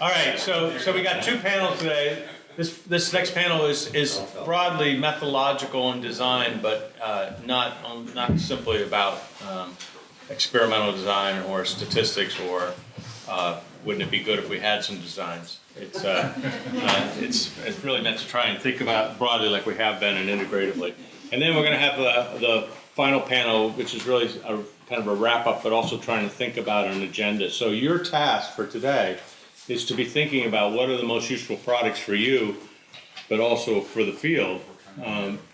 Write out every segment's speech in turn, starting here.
All right, so we got two panels today. This next panel is broadly methodological in design, but not simply about experimental design or statistics or wouldn't it be good if we had some designs. It's really meant to try and think about broadly like we have been and integratively. And then we're going to have the final panel, which is really kind of a wrap-up, but also trying to think about an agenda. So your task for today is to be thinking about what are the most useful products for you, but also for the field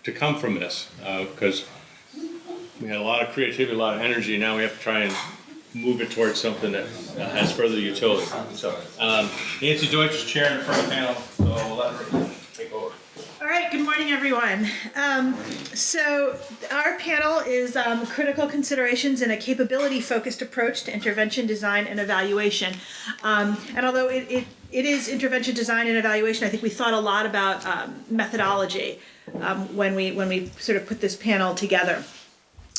to come from this. Because we had a lot of creativity, a lot of energy, now we have to try and move it towards something that has further utility. So Nancy Deutsch is chairing the front panel, so I'll let her take over. All right, good morning, everyone. So our panel is critical considerations in a capability-focused approach to intervention, design, and evaluation. And although it is intervention, design, and evaluation, I think we thought a lot about methodology when we sort of put this panel together.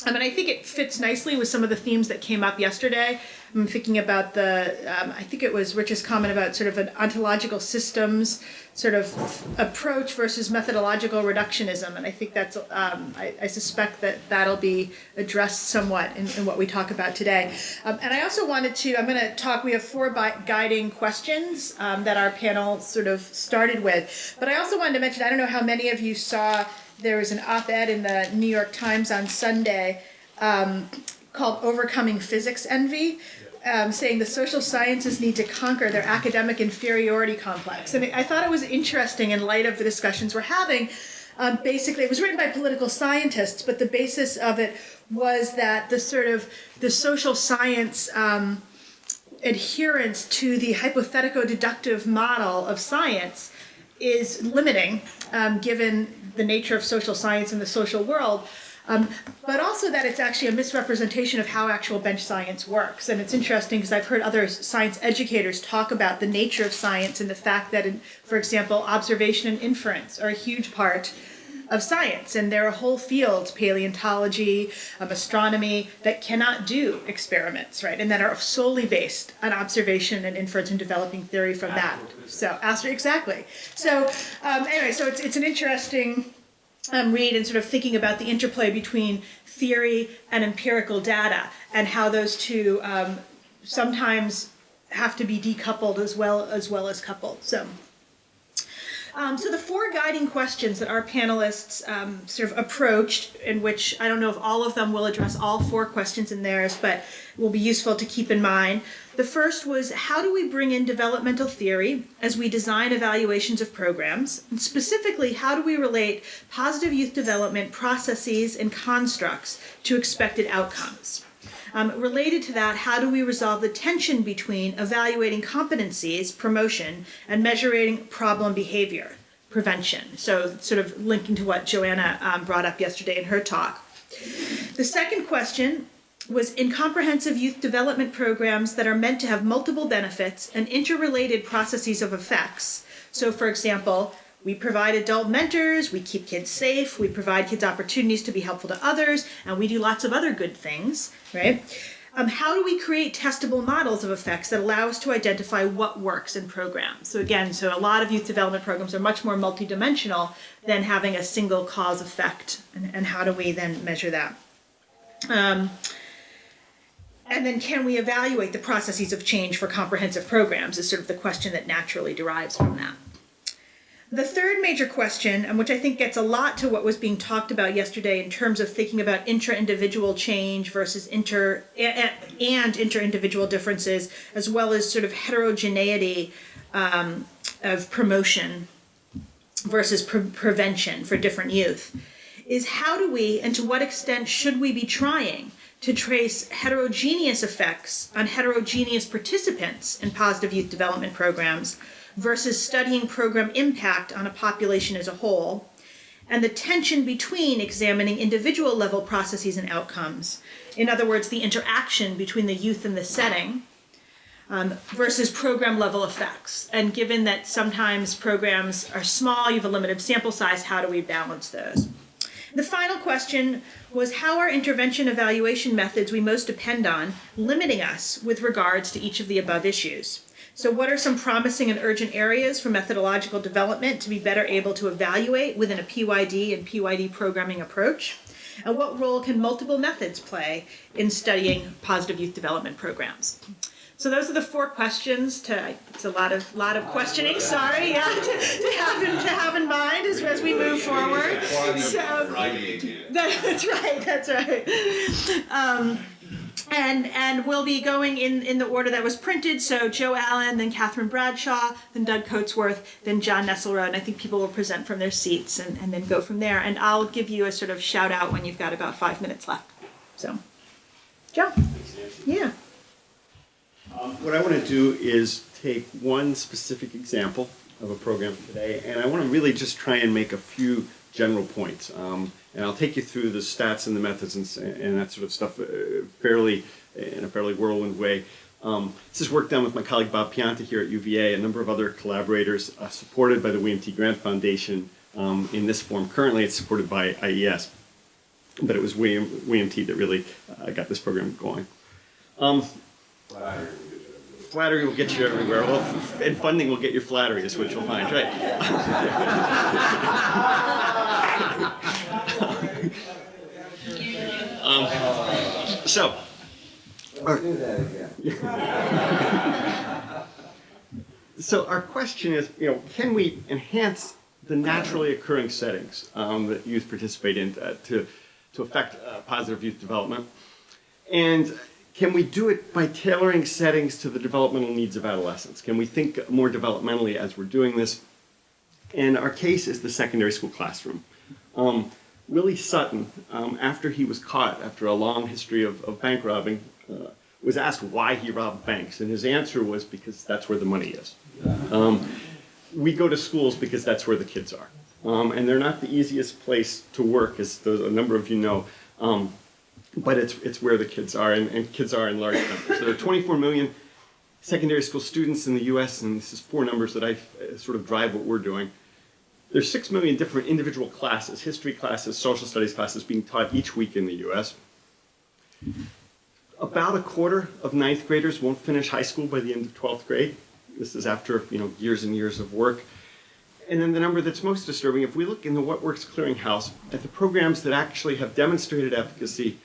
And I think it fits nicely with some of the themes that came up yesterday. I'm thinking about I think it was Rich's comment about sort of an ontological systems sort of approach versus methodological reductionism. And I think that's, I suspect that'll be addressed somewhat in what we talk about today. And I also wanted to, we have 4 guiding questions that our panel sort of started with. But I also wanted to mention, I don't know how many of you saw, there was an op-ed in the New York Times on Sunday called Overcoming Physics Envy, saying the social sciences need to conquer their academic inferiority complex. And I thought it was interesting in light of the discussions we're having. Basically, it was written by political scientists, but the basis of it was that the social science adherence to the hypothetico-deductive model of science is limiting, given the nature of social science in the social world, but also that it's actually a misrepresentation of how actual bench science works. And it's interesting because I've heard other science educators talk about the nature of science and the fact that, for example, observation and inference are a huge part of science. And there are whole fields, paleontology, astronomy, that cannot do experiments, right? And that are solely based on observation and inference and developing theory from that. So, exactly. So, anyway, so it's an interesting read and sort of thinking about the interplay between theory and empirical data and how those two sometimes have to be decoupled as well as coupled. So the 4 guiding questions that our panelists sort of approached, in which I don't know if all of them will address all 4 questions in theirs, but will be useful to keep in mind. The first was, how do we bring in developmental theory as we design evaluations of programs? And specifically, how do we relate positive youth development processes and constructs to expected outcomes? Related to that, how do we resolve the tension between evaluating competencies, promotion, and measuring problem behavior, prevention? So sort of linking to what Joanna brought up yesterday in her talk. The second question was, in comprehensive youth development programs that are meant to have multiple benefits and interrelated processes of effects. So for example, we provide adult mentors, we keep kids safe, we provide kids opportunities to be helpful to others, and we do lots of other good things, right? How do we create testable models of effects that allow us to identify what works in programs? So again, a lot of youth development programs are much more multidimensional than having a single cause effect, and how do we then measure that? And then can we evaluate the processes of change for comprehensive programs is sort of the question that naturally derives from that. The third major question, and which I think gets a lot to what was being talked about yesterday in terms of thinking about intra-individual change versus inter-individual differences, as well as sort of heterogeneity of promotion versus prevention for different youth, is how do we, and to what extent should we be trying to trace heterogeneous effects on heterogeneous participants in positive youth development programs versus studying program impact on a population as a whole, and the tension between examining individual level processes and outcomes, in other words, the interaction between the youth and the setting, versus program level effects. And given that sometimes programs are small, you have a limited sample size, how do we balance those? The final question was, how are intervention evaluation methods we most depend on limiting us with regards to each of the above issues? So what are some promising and urgent areas for methodological development to be better able to evaluate within a PYD and PYD programming approach? And what role can multiple methods play in studying positive youth development programs? So those are the 4 questions it's a lot of questioning, sorry, yeah, to have in mind as we move forward. So, that's right. And we'll be going in the order that was printed. So Joe Allen, then Catherine Bradshaw, then Doug Coatsworth, then John Nesselroade. And I think people will present from their seats and then go from there. And I'll give you a sort of shout out when you've got about 5 minutes left. So, Joe. Yeah. What I want to do is take one specific example of a program today, and I want to really just try and make a few general points. And I'll take you through the stats and the methods and that sort of stuff in a fairly whirlwind way. This is work done with my colleague Bob Pianta here at UVA, a number of other collaborators, supported by the William T. Grant Foundation in this form. Currently, it's supported by IES, but it was William T. that really got this program going. Flattery will get you everywhere. Well, and funding will get you flattery, is what you'll find, right? So our question is, can we enhance the naturally occurring settings that youth participate in to affect positive youth development? And can we do it by tailoring settings to the developmental needs of adolescents? Can we think more developmentally as we're doing this? And our case is the secondary school classroom. Willie Sutton, after he was caught, after a long history of bank robbing, was asked why he robbed banks. And his answer was because that's where the money is. We go to schools because that's where the kids are. And they're not the easiest place to work, as a number of you know. But it's where the kids are, and kids are in large numbers. There are 24 million secondary school students in the US, and this is 4 numbers that I sort of drive what we're doing. There's 6 million different individual classes, history classes, social studies classes being taught each week in the US. About a quarter of 9th graders won't finish high school by the end of 12th grade. This is after years and years of work. And then the number that's most disturbing, if we look in the What Works Clearinghouse at the programs that actually have demonstrated efficacy,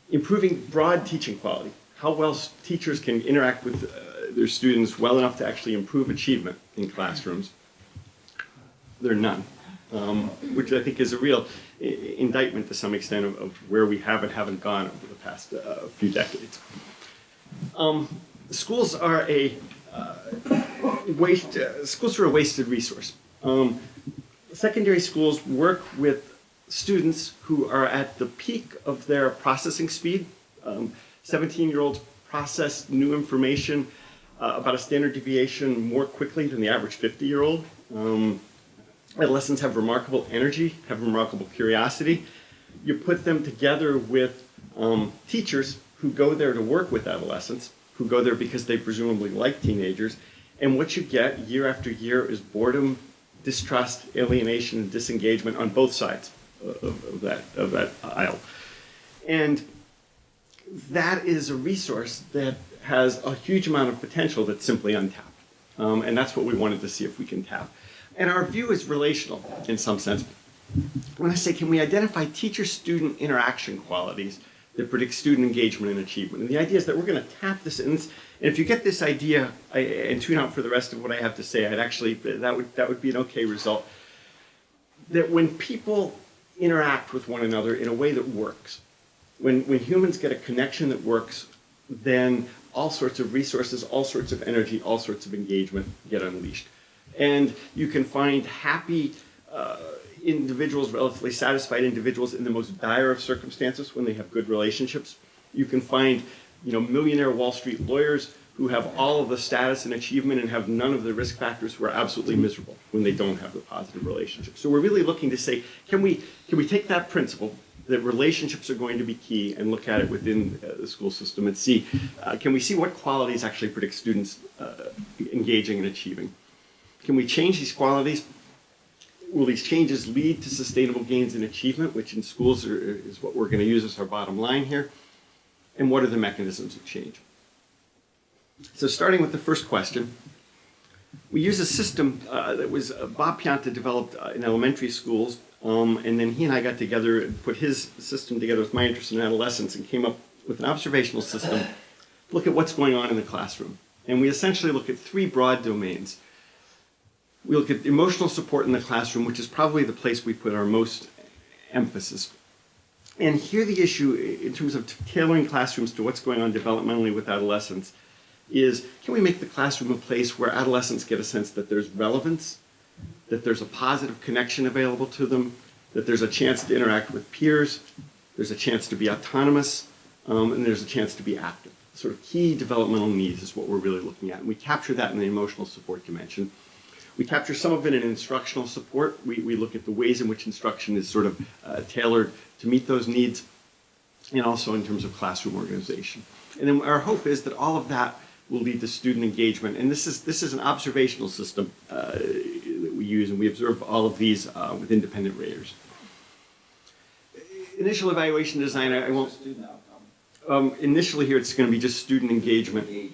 improving broad teaching quality, how well teachers can interact with their students well enough to actually improve achievement in classrooms, there are none, which I think is a real indictment to some extent of where we have and haven't gone over the past few decades. Schools are a wasted resource. Secondary schools work with students who are at the peak of their processing speed. 17-year-olds process new information about a standard deviation more quickly than the average 50-year-old. Adolescents have remarkable energy, have remarkable curiosity. You put them together with teachers who go there to work with adolescents, who go there because they presumably like teenagers, and what you get year after year is boredom, distrust, alienation, and disengagement on both sides of that aisle. And that is a resource that has a huge amount of potential that's simply untapped. And that's what we wanted to see if we can tap. And our view is relational in some sense. When I say, can we identify teacher-student interaction qualities that predict student engagement and achievement? And the idea is that we're going to tap this. And if you get this idea and tune out for the rest of what I have to say, that would be an okay result. That when people interact with one another in a way that works, when humans get a connection that works, then all sorts of resources, all sorts of energy, all sorts of engagement get unleashed. And you can find happy individuals, relatively satisfied individuals in the most dire of circumstances when they have good relationships. You can find, millionaire Wall Street lawyers who have all of the status and achievement and have none of the risk factors who are absolutely miserable when they don't have the positive relationship. So we're really looking to say, can we take that principle that relationships are going to be key and look at it within the school system and see, can we see what qualities actually predict students engaging and achieving? Can we change these qualities? Will these changes lead to sustainable gains in achievement, which in schools is what we're going to use as our bottom line here? And what are the mechanisms of change? So starting with the first question, we use a system that was Bob Pianta developed in elementary schools, and then he and I got together and put his system together with my interest in adolescence and came up with an observational system to look at what's going on in the classroom. And we essentially look at three broad domains. We look at emotional support in the classroom, which is probably the place we put our most emphasis. And here the issue, in terms of tailoring classrooms to what's going on developmentally with adolescents, is can we make the classroom a place where adolescents get a sense that there's relevance, that there's a positive connection available to them, that there's a chance to interact with peers, there's a chance to be autonomous, and there's a chance to be active. Sort of key developmental needs is what we're really looking at. And we capture that in the emotional support dimension. We capture some of it in instructional support. We look at the ways in which instruction is sort of tailored to meet those needs, and also in terms of classroom organization. And then our hope is that all of that will lead to student engagement. And this is an observational system that we use, and we observe all of these with independent raters. Initial evaluation design, I won't. Initially here, it's going to be just student engagement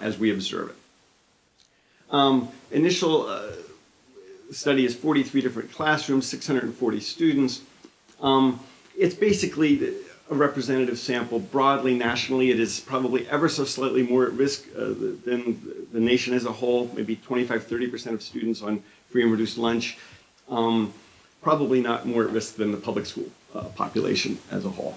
as we observe it. Initial study is 43 different classrooms, 640 students. It's basically a representative sample. Broadly, nationally, it is probably ever so slightly more at risk than the nation as a whole, maybe 25–30% of students on free and reduced lunch. Probably not more at risk than the public school population as a whole.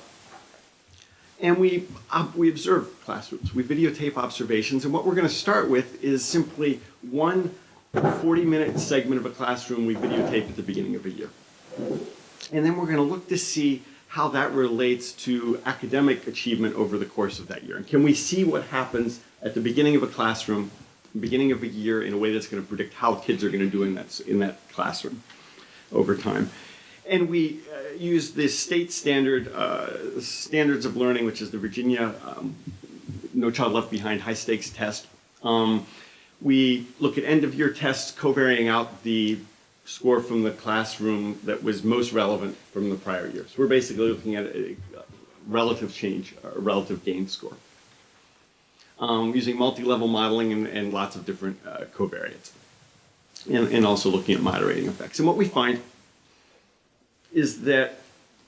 And we observe classrooms. We videotape observations, and what we're going to start with is simply one 40-minute segment of a classroom we videotape at the beginning of a year. And then we're going to look to see how that relates to academic achievement over the course of that year. And can we see what happens at the beginning of a classroom, beginning of a year, in a way that's going to predict how kids are going to do in that classroom over time. And we use the state standard standards of learning, which is the Virginia No Child Left Behind high stakes test. We look at end of year tests, covariating out the score from the classroom that was most relevant from the prior year. So we're basically looking at a relative change, a relative gain score. Using multi-level modeling and lots of different covariates. And also looking at moderating effects. And what we find is that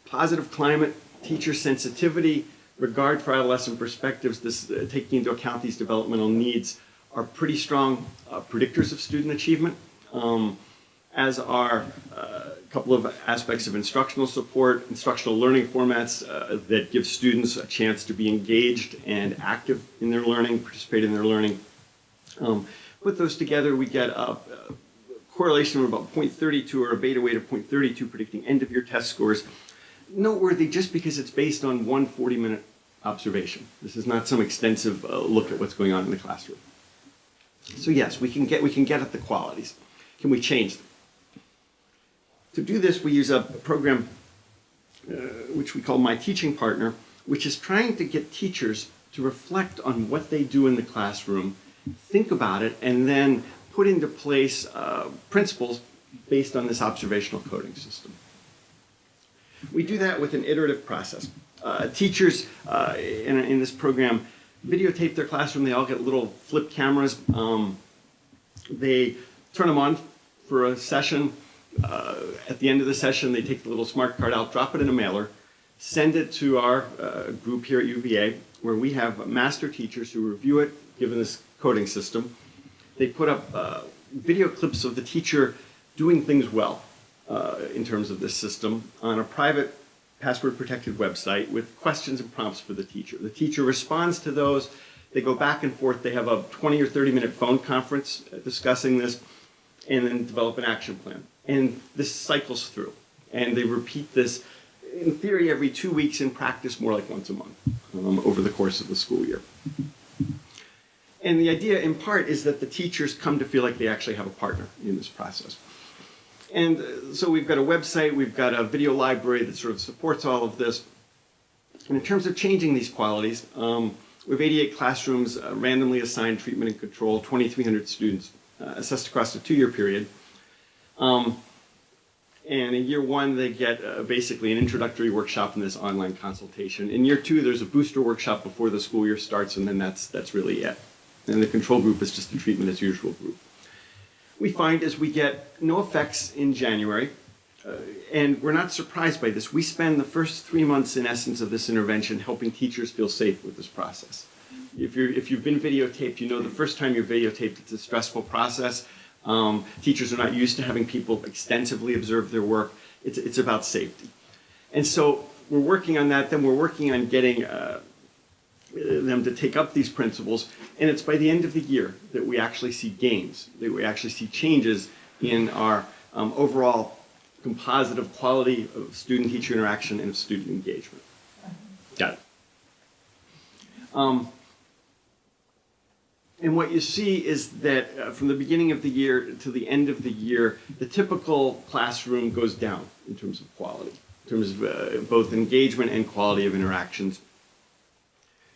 positive climate, teacher sensitivity, regard for adolescent perspectives, taking into account these developmental needs, are pretty strong predictors of student achievement, as are a couple of aspects of instructional support, instructional learning formats that give students a chance to be engaged and active in their learning, participate in their learning. Put those together, we get a correlation of about 0.32 or a beta weight of 0.32 predicting end of year test scores. Noteworthy just because it's based on one 40-minute observation. This is not some extensive look at what's going on in the classroom. So yes, we can get at the qualities. Can we change them? To do this, we use a program which we call MyTeachingPartner, which is trying to get teachers to reflect on what they do in the classroom, think about it, and then put into place principles based on this observational coding system. We do that with an iterative process. Teachers in this program videotape their classroom. They all get little flip cameras. They turn them on for a session. At the end of the session, they take the little smart card out, drop it in a mailer, send it to our group here at UVA, where we have master teachers who review it, given this coding system. They put up video clips of the teacher doing things well in terms of this system on a private password-protected website with questions and prompts for the teacher. The teacher responds to those. They go back and forth. They have a 20 or 30-minute phone conference discussing this, and then develop an action plan. And this cycles through. And they repeat this, in theory, every 2 weeks, in practice more like once a month over the course of the school year. And the idea, in part, is that the teachers come to feel like they actually have a partner in this process. And so we've got a website, we've got a video library that sort of supports all of this. And in terms of changing these qualities, we have 88 classrooms, randomly assigned treatment and control, 2,300 students assessed across a 2-year period. And in year 1, they get basically an introductory workshop and this online consultation. In year 2, there's a booster workshop before the school year starts, and then that's really it. And the control group is just a treatment as usual group. We find as we get no effects in January, and we're not surprised by this. We spend the first 3 months, in essence, of this intervention helping teachers feel safe with this process. If you've been videotaped, you know the first time you're videotaped, it's a stressful process. Teachers are not used to having people extensively observe their work. It's about safety. And so we're working on that. Then we're working on getting them to take up these principles. And it's by the end of the year that we actually see gains, that we actually see changes in our overall composite of quality of student-teacher interaction and of student engagement. Got it. And what you see is that from the beginning of the year to the end of the year, the typical classroom goes down in terms of quality, in terms of both engagement and quality of interactions.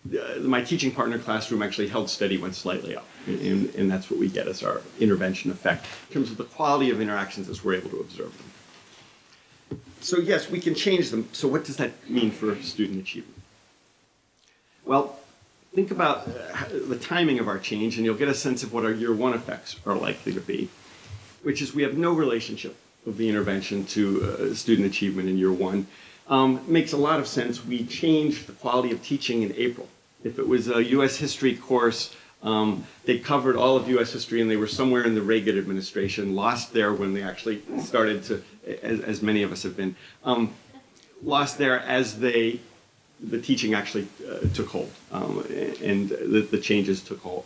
The MyTeachingPartner classroom actually held steady, went slightly up, and that's what we get as our intervention effect in terms of the quality of interactions as we're able to observe them. So yes, we can change them. So what does that mean for student achievement? Well, think about the timing of our change, and you'll get a sense of what our year 1 effects are likely to be, which is we have no relationship of the intervention to student achievement in year 1. Makes a lot of sense. We changed the quality of teaching in April. If it was a U.S. history course, they covered all of U.S. history, and they were somewhere in the Reagan administration, lost there when they actually started to, as many of us have been, lost there as the teaching actually took hold, and the changes took hold.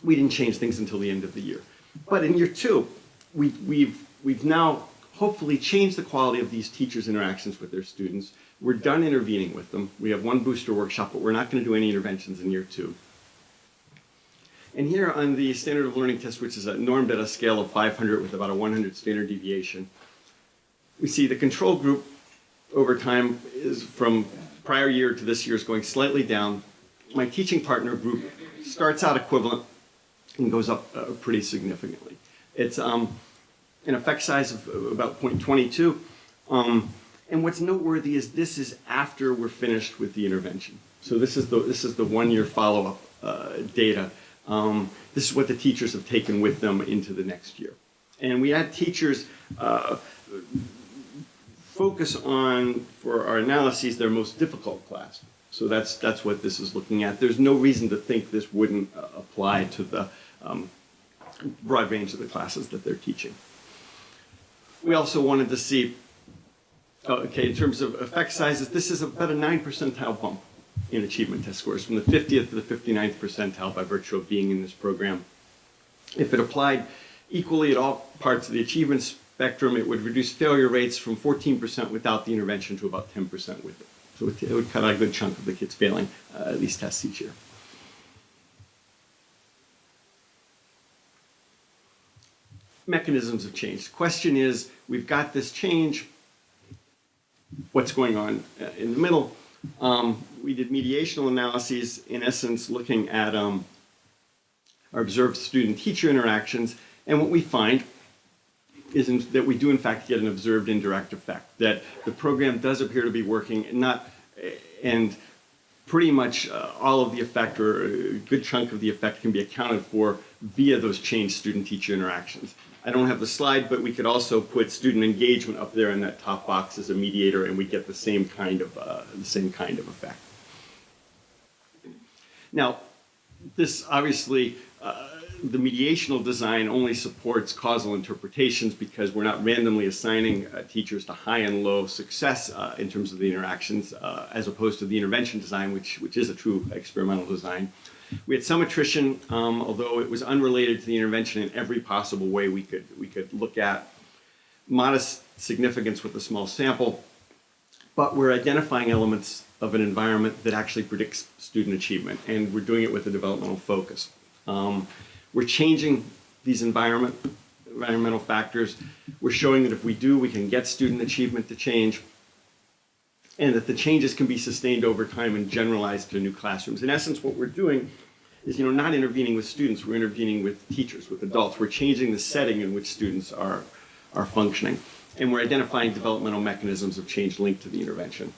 We didn't change things until the end of the year. But in year 2, we've now hopefully changed the quality of these teachers' interactions with their students. We're done intervening with them. We have 1 booster workshop, but we're not going to do any interventions in year 2. And here on the standard of learning test, which is normed at a scale of 500 with about a 100 standard deviation, we see the control group over time is from prior year to this year is going slightly down. My teaching partner group starts out equivalent and goes up pretty significantly. It's an effect size of about 0.22. And what's noteworthy is this is after we're finished with the intervention. So this is the 1-year follow-up data. This is what the teachers have taken with them into the next year. And we had teachers focus on, for our analyses, their most difficult class. So that's what this is looking at. There's no reason to think this wouldn't apply to the broad range of the classes that they're teaching. We also wanted to see, in terms of effect sizes, this is about a 9 percentile bump in achievement test scores, from the 50th to the 59th percentile by virtue of being in this program. If it applied equally at all parts of the achievement spectrum, it would reduce failure rates from 14% without the intervention to about 10% with it. So it would cut out a good chunk of the kids failing these tests each year. Mechanisms of change. The question is, we've got this change. What's going on in the middle? We did mediational analyses, in essence, looking at our observed student-teacher interactions, and what we find is that we do in fact get an observed indirect effect, that the program does appear to be working, and pretty much all of the effect, or a good chunk of the effect, can be accounted for via those changed student-teacher interactions. I don't have the slide, but we could also put student engagement up there in that top box as a mediator, and we get the same kind of effect. Now, this obviously, the mediational design only supports causal interpretations because we're not randomly assigning teachers to high and low success in terms of the interactions, as opposed to the intervention design, which is a true experimental design. We had some attrition, although it was unrelated to the intervention in every possible way we could look at. Modest significance with a small sample, but we're identifying elements of an environment that actually predicts student achievement, and we're doing it with a developmental focus. We're changing these environmental factors. We're showing that if we do, we can get student achievement to change, and that the changes can be sustained over time and generalized to new classrooms. In essence, what we're doing is, not intervening with students, we're intervening with teachers, with adults. We're changing the setting in which students are are functioning. And we're identifying developmental mechanisms of change linked to the intervention.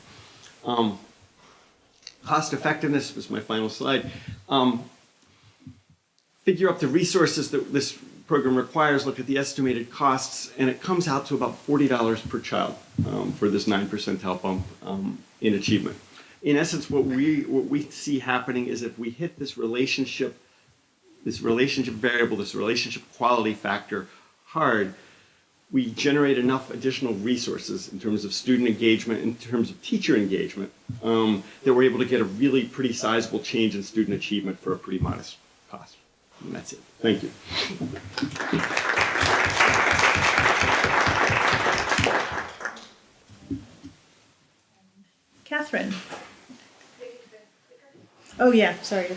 Cost effectiveness was my final slide. Figure up the resources that this program requires, look at the estimated costs, and it comes out to about $40 per child for this 9 percentile bump in achievement. In essence, what we see happening is if we hit this relationship variable, this relationship quality factor hard, we generate enough additional resources in terms of student engagement, in terms of teacher engagement, that we're able to get a really pretty sizable change in student achievement for a pretty modest cost. And that's it. Thank you. Catherine. Oh yeah, sorry.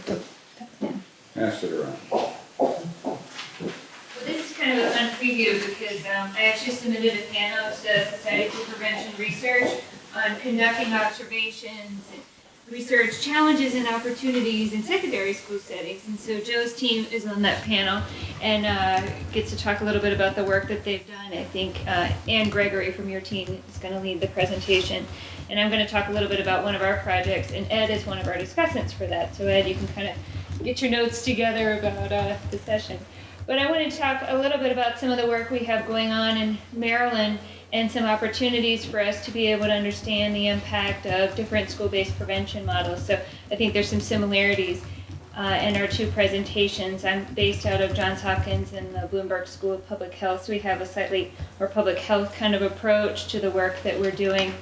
Pass it around. Well, this is kind of a fun preview because I actually submitted a panel to the Society for Prevention Research on conducting observations and research challenges and opportunities in secondary school settings. And so Joe's team is on that panel and gets to talk a little bit about the work that they've done. I think Ann Gregory from your team is going to lead the presentation. And I'm going to talk a little bit about one of our projects, and Ed is one of our discussants for that. So Ed, you can kind of get your notes together about the session. But I want to talk a little bit about some of the work we have going on in Maryland and some opportunities for us to be able to understand the impact of different school-based prevention models. So I think there's some similarities in our two presentations. I'm based out of Johns Hopkins and the Bloomberg School of Public Health, so we have a slightly more public health kind of approach to the work that we're doing.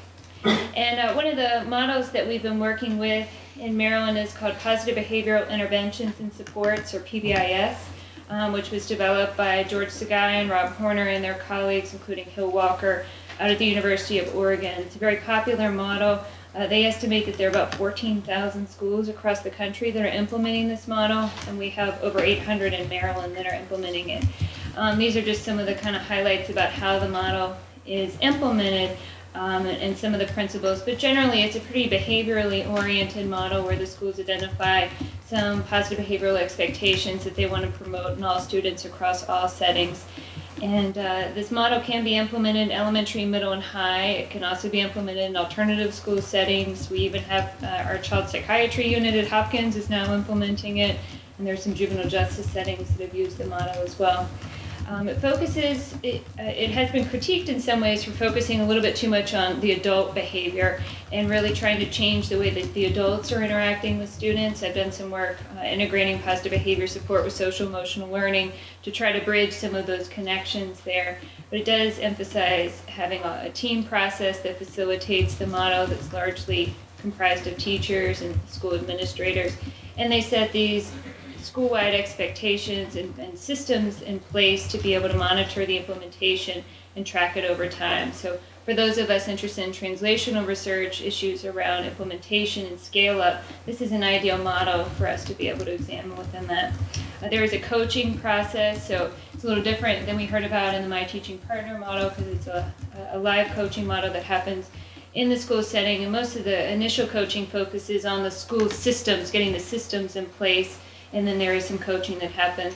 And one of the models that we've been working with in Maryland is called Positive Behavioral Interventions and Supports, or PBIS, which was developed by George Sagai and Rob Horner and their colleagues, including Hill Walker, out at the University of Oregon. It's a very popular model. They estimate that there are about 14,000 schools across the country that are implementing this model, and we have over 800 in Maryland that are implementing it. These are just some of the kind of highlights about how the model is implemented. And some of the principles, but generally it's a pretty behaviorally oriented model where the schools identify some positive behavioral expectations that they want to promote in all students across all settings. And this model can be implemented in elementary, middle, and high. It can also be implemented in alternative school settings. We even have our child psychiatry unit at Hopkins is now implementing it, and there's some juvenile justice settings that have used the model as well. It has been critiqued in some ways for focusing a little bit too much on the adult behavior and really trying to change the way that the adults are interacting with students. I've done some work integrating positive behavior support with social emotional learning to try to bridge some of those connections there. But it does emphasize having a team process that facilitates the model that's largely comprised of teachers and school administrators. And they set these school-wide expectations and systems in place to be able to monitor the implementation and track it over time. So for those of us interested in translational research, issues around implementation and scale-up, this is an ideal model for us to be able to examine within that. There is a coaching process, so it's a little different than we heard about in the MyTeachingPartner model because it's a live coaching model that happens in the school setting, and most of the initial coaching focuses on the school systems, getting the systems in place. And then there is some coaching that happens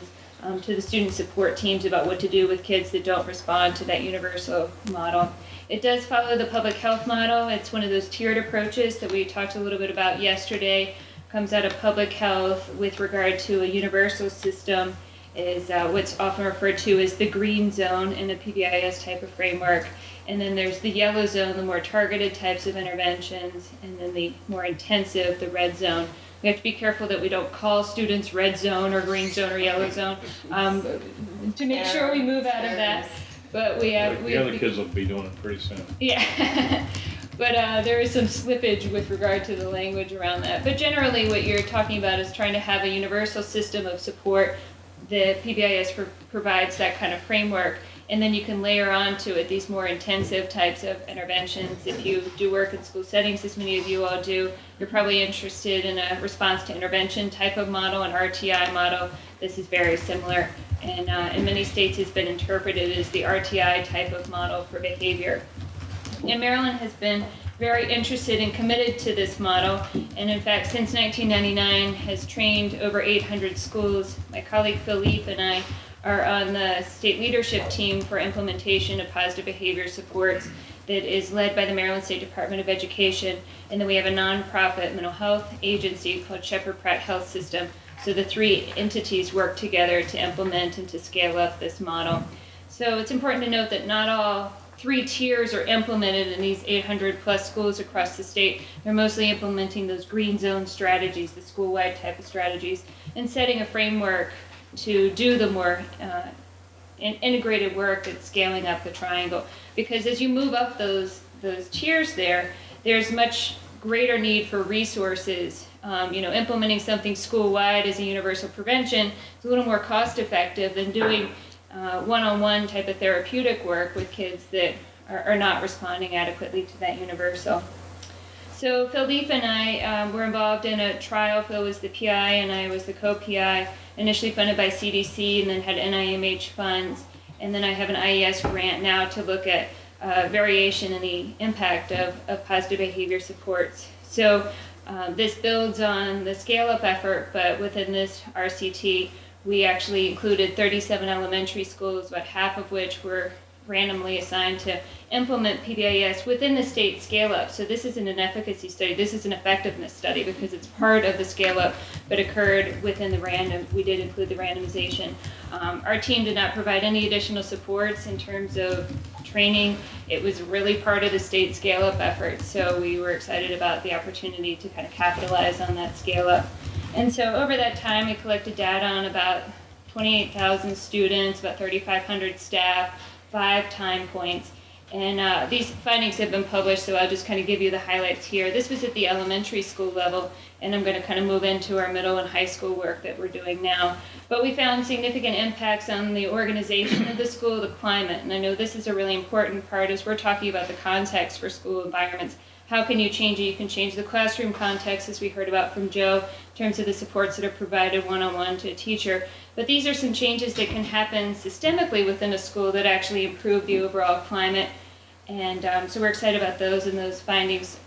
to the student support teams about what to do with kids that don't respond to that universal model. It does follow the public health model. It's one of those tiered approaches that we talked a little bit about yesterday. Comes out of public health with regard to a universal system is what's often referred to as the green zone in a PBIS type of framework. And then there's the yellow zone, the more targeted types of interventions, and then the more intensive, the red zone. We have to be careful that we don't call students red zone or green zone or yellow zone to make sure we move out of that. But the other kids will be doing it pretty soon. Yeah, but there is some slippage with regard to the language around that. But generally what you're talking about is trying to have a universal system of support. The PBIS provides that kind of framework. And then you can layer onto it these more intensive types of interventions. If you do work in school settings, as many of you all do, you're probably interested in a response to intervention type of model, an RTI model. This is very similar, and in many states it's been interpreted as the RTI type of model for behavior. And Maryland has been very interested and committed to this model, and in fact since 1999 has trained over 800 schools. My colleague Philippe and I are on the state leadership team for implementation of positive behavior supports that is led by the Maryland State Department of Education. And then we have a nonprofit mental health agency called Shepherd Pratt Health System. So the three entities work together to implement and to scale up this model. So it's important to note that not all 3 tiers are implemented in these 800 plus schools across the state. They're mostly implementing those green zone strategies, the school-wide type of strategies, and setting a framework to do the more integrated work that's scaling up the triangle. Because as you move up those tiers there's much greater need for resources. Implementing something school-wide as a universal prevention is a little more cost-effective than doing one-on-one type of therapeutic work with kids that are not responding adequately to that universal. So Phil Leaf and I were involved in a trial. Phil was the PI and I was the co-PI, initially funded by CDC and then had NIMH funds. And then I have an IES grant now to look at variation in the impact of positive behavior supports. So this builds on the scale-up effort, but within this RCT, we actually included 37 elementary schools, about half of which were randomly assigned to implement PBIS within the state scale-up. So this isn't an efficacy study, this is an effectiveness study because it's part of the scale-up, but occurred within the random. We did include the randomization. Our team did not provide any additional supports in terms of training. It was really part of the state scale-up effort, so we were excited about the opportunity to kind of capitalize on that scale-up. And so over that time, we collected data on about 28,000 students, about 3,500 staff, 5 time points. And these findings have been published, so I'll just kind of give you the highlights here. This was at the elementary school level, and I'm going to kind of move into our middle and high school work that we're doing now. But we found significant impacts on the organization of the school, the climate. And I know this is a really important part as we're talking about the context for school environments. How can you change it? You can change the classroom context, as we heard about from Joe, in terms of the supports that are provided one-on-one to a teacher. But these are some changes that can happen systemically within a school that actually improve the overall climate. And so we're excited about those, and those findings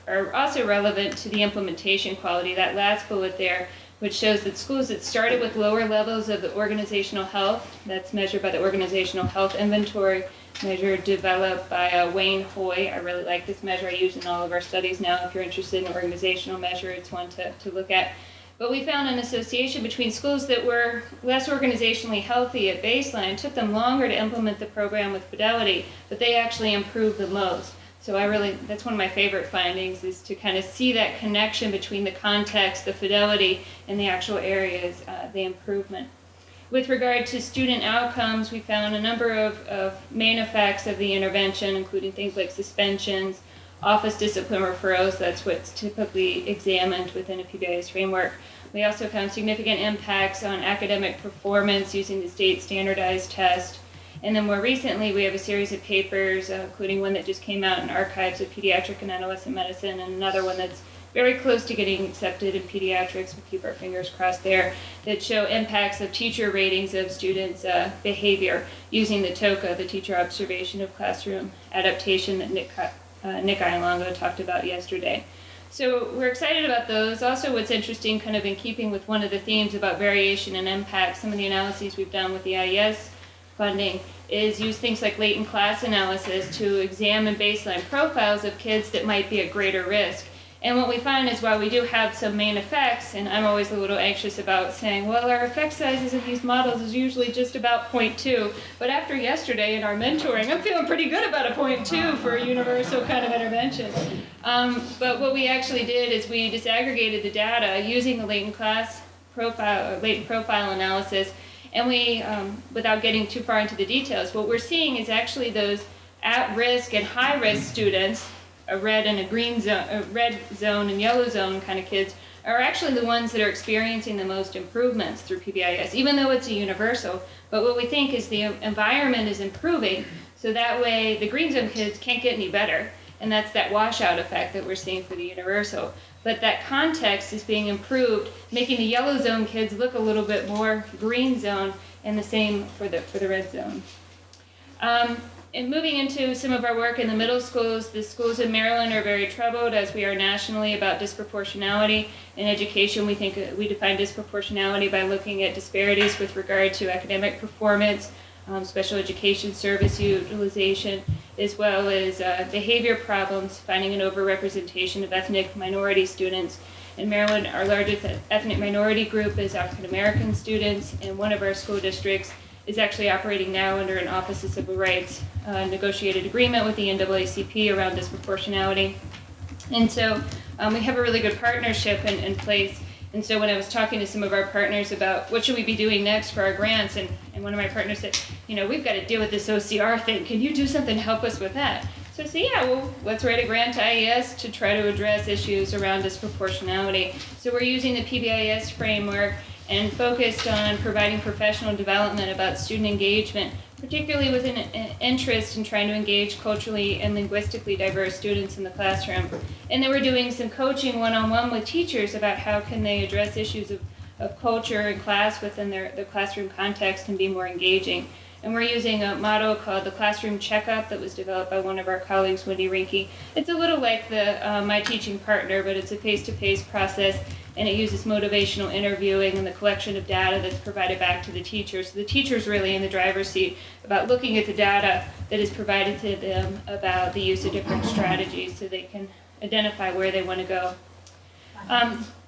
are also relevant to the implementation quality. That last bullet there, which shows that schools that started with lower levels of the organizational health, that's measured by the Organizational Health Inventory, measure developed by Wayne Hoy. I really like this measure. I use it in all of our studies now. If you're interested in organizational measure, it's one to look at. But we found an association between schools that were less organizationally healthy at baseline. It took them longer to implement the program with fidelity, but they actually improved the most. So that's one of my favorite findings, is to kind of see that connection between the context, the fidelity, and the actual areas, the improvement. With regard to student outcomes, we found a number of main effects of the intervention, including things like suspensions, office discipline referrals. That's what's typically examined within a PBIS framework. We also found significant impacts on academic performance using the state standardized test. And then more recently, we have a series of papers, including one that just came out in Archives of Pediatric and Adolescent Medicine, and another one that's very close to getting accepted in pediatrics, we'll keep our fingers crossed there, that show impacts of teacher ratings of students' behavior using the TOCA, the Teacher Observation of Classroom Adaptation, that Nick Ialongo talked about yesterday. So we're excited about those. Also, what's interesting, kind of in keeping with one of the themes about variation and impact, some of the analyses we've done with the IES funding is use things like latent class analysis to examine baseline profiles of kids that might be at greater risk. And what we find is while we do have some main effects, and I'm always a little anxious about saying, well, our effect sizes of these models is usually just about 0.2, but after yesterday in our mentoring, I'm feeling pretty good about a 0.2 for a universal kind of intervention. But what we actually did is we disaggregated the data using the latent class profile, or latent profile analysis, and we, without getting too far into the details, what we're seeing is actually those at-risk and high-risk students, a red and a green zone, a red zone and yellow zone kind of kids, are actually the ones that are experiencing the most improvements through PBIS, even though it's a universal. But what we think is the environment is improving, so that way the green zone kids can't get any better. And that's that washout effect that we're seeing for the universal. But that context is being improved, making the yellow zone kids look a little bit more green zone, and the same for the red zone. And moving into some of our work in the middle schools, the schools in Maryland are very troubled, as we are nationally, about disproportionality. In education, we think we define disproportionality by looking at disparities with regard to academic performance, special education service utilization, as well as behavior problems, finding an overrepresentation of ethnic minority students. In Maryland, our largest ethnic minority group is African American students, and one of our school districts is actually operating now under an Office of Civil Rights negotiated agreement with the NAACP around disproportionality. And so we have a really good partnership in place. And so when I was talking to some of our partners about what should we be doing next for our grants, and one of my partners said, we've got to deal with this OCR thing. Can you do something to help us with that? So I said, yeah, well, let's write a grant to IES to try to address issues around disproportionality. So we're using the PBIS framework and focused on providing professional development about student engagement, particularly with an interest in trying to engage culturally and linguistically diverse students in the classroom. And then we're doing some coaching one-on-one with teachers about how can they address issues of culture in class within their classroom context and be more engaging. And we're using a model called the Classroom Checkup that was developed by one of our colleagues, Wendy Rinke. It's a little like the MyTeachingPartner, but it's a face-to-face process, and it uses motivational interviewing and the collection of data that's provided back to the teacher. So the teacher's really in the driver's seat about looking at the data that is provided to them about the use of different strategies so they can identify where they want to go.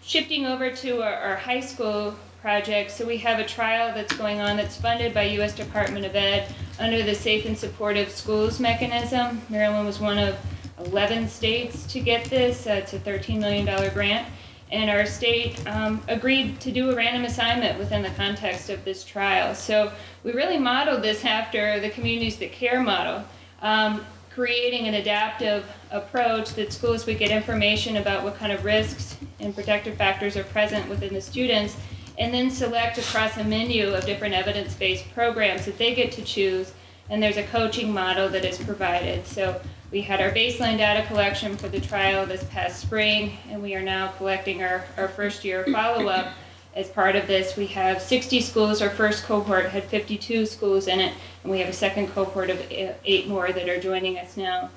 Shifting over to our high school project, so we have a trial that's going on that's funded by U.S. Department of Ed under the Safe and Supportive Schools mechanism. Maryland was one of 11 states to get this. It's a $13 million grant. And our state agreed to do a random assignment within the context of this trial. So we really modeled this after the Communities That Care model, creating an adaptive approach that schools would get information about what kind of risks and protective factors are present within the students, and then select across a menu of different evidence-based programs that they get to choose, and there's a coaching model that is provided. So we had our baseline data collection for the trial this past spring, and we are now collecting our first year follow-up. As part of this, we have 60 schools. Our first cohort had 52 schools in it, and we have a second cohort of 8 more that are joining us now.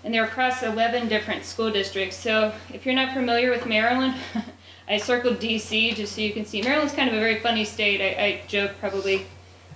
And they're across 11 different school districts. So if you're not familiar with Maryland, I circled DC just so you can see. Maryland's kind of a very funny state. I joke probably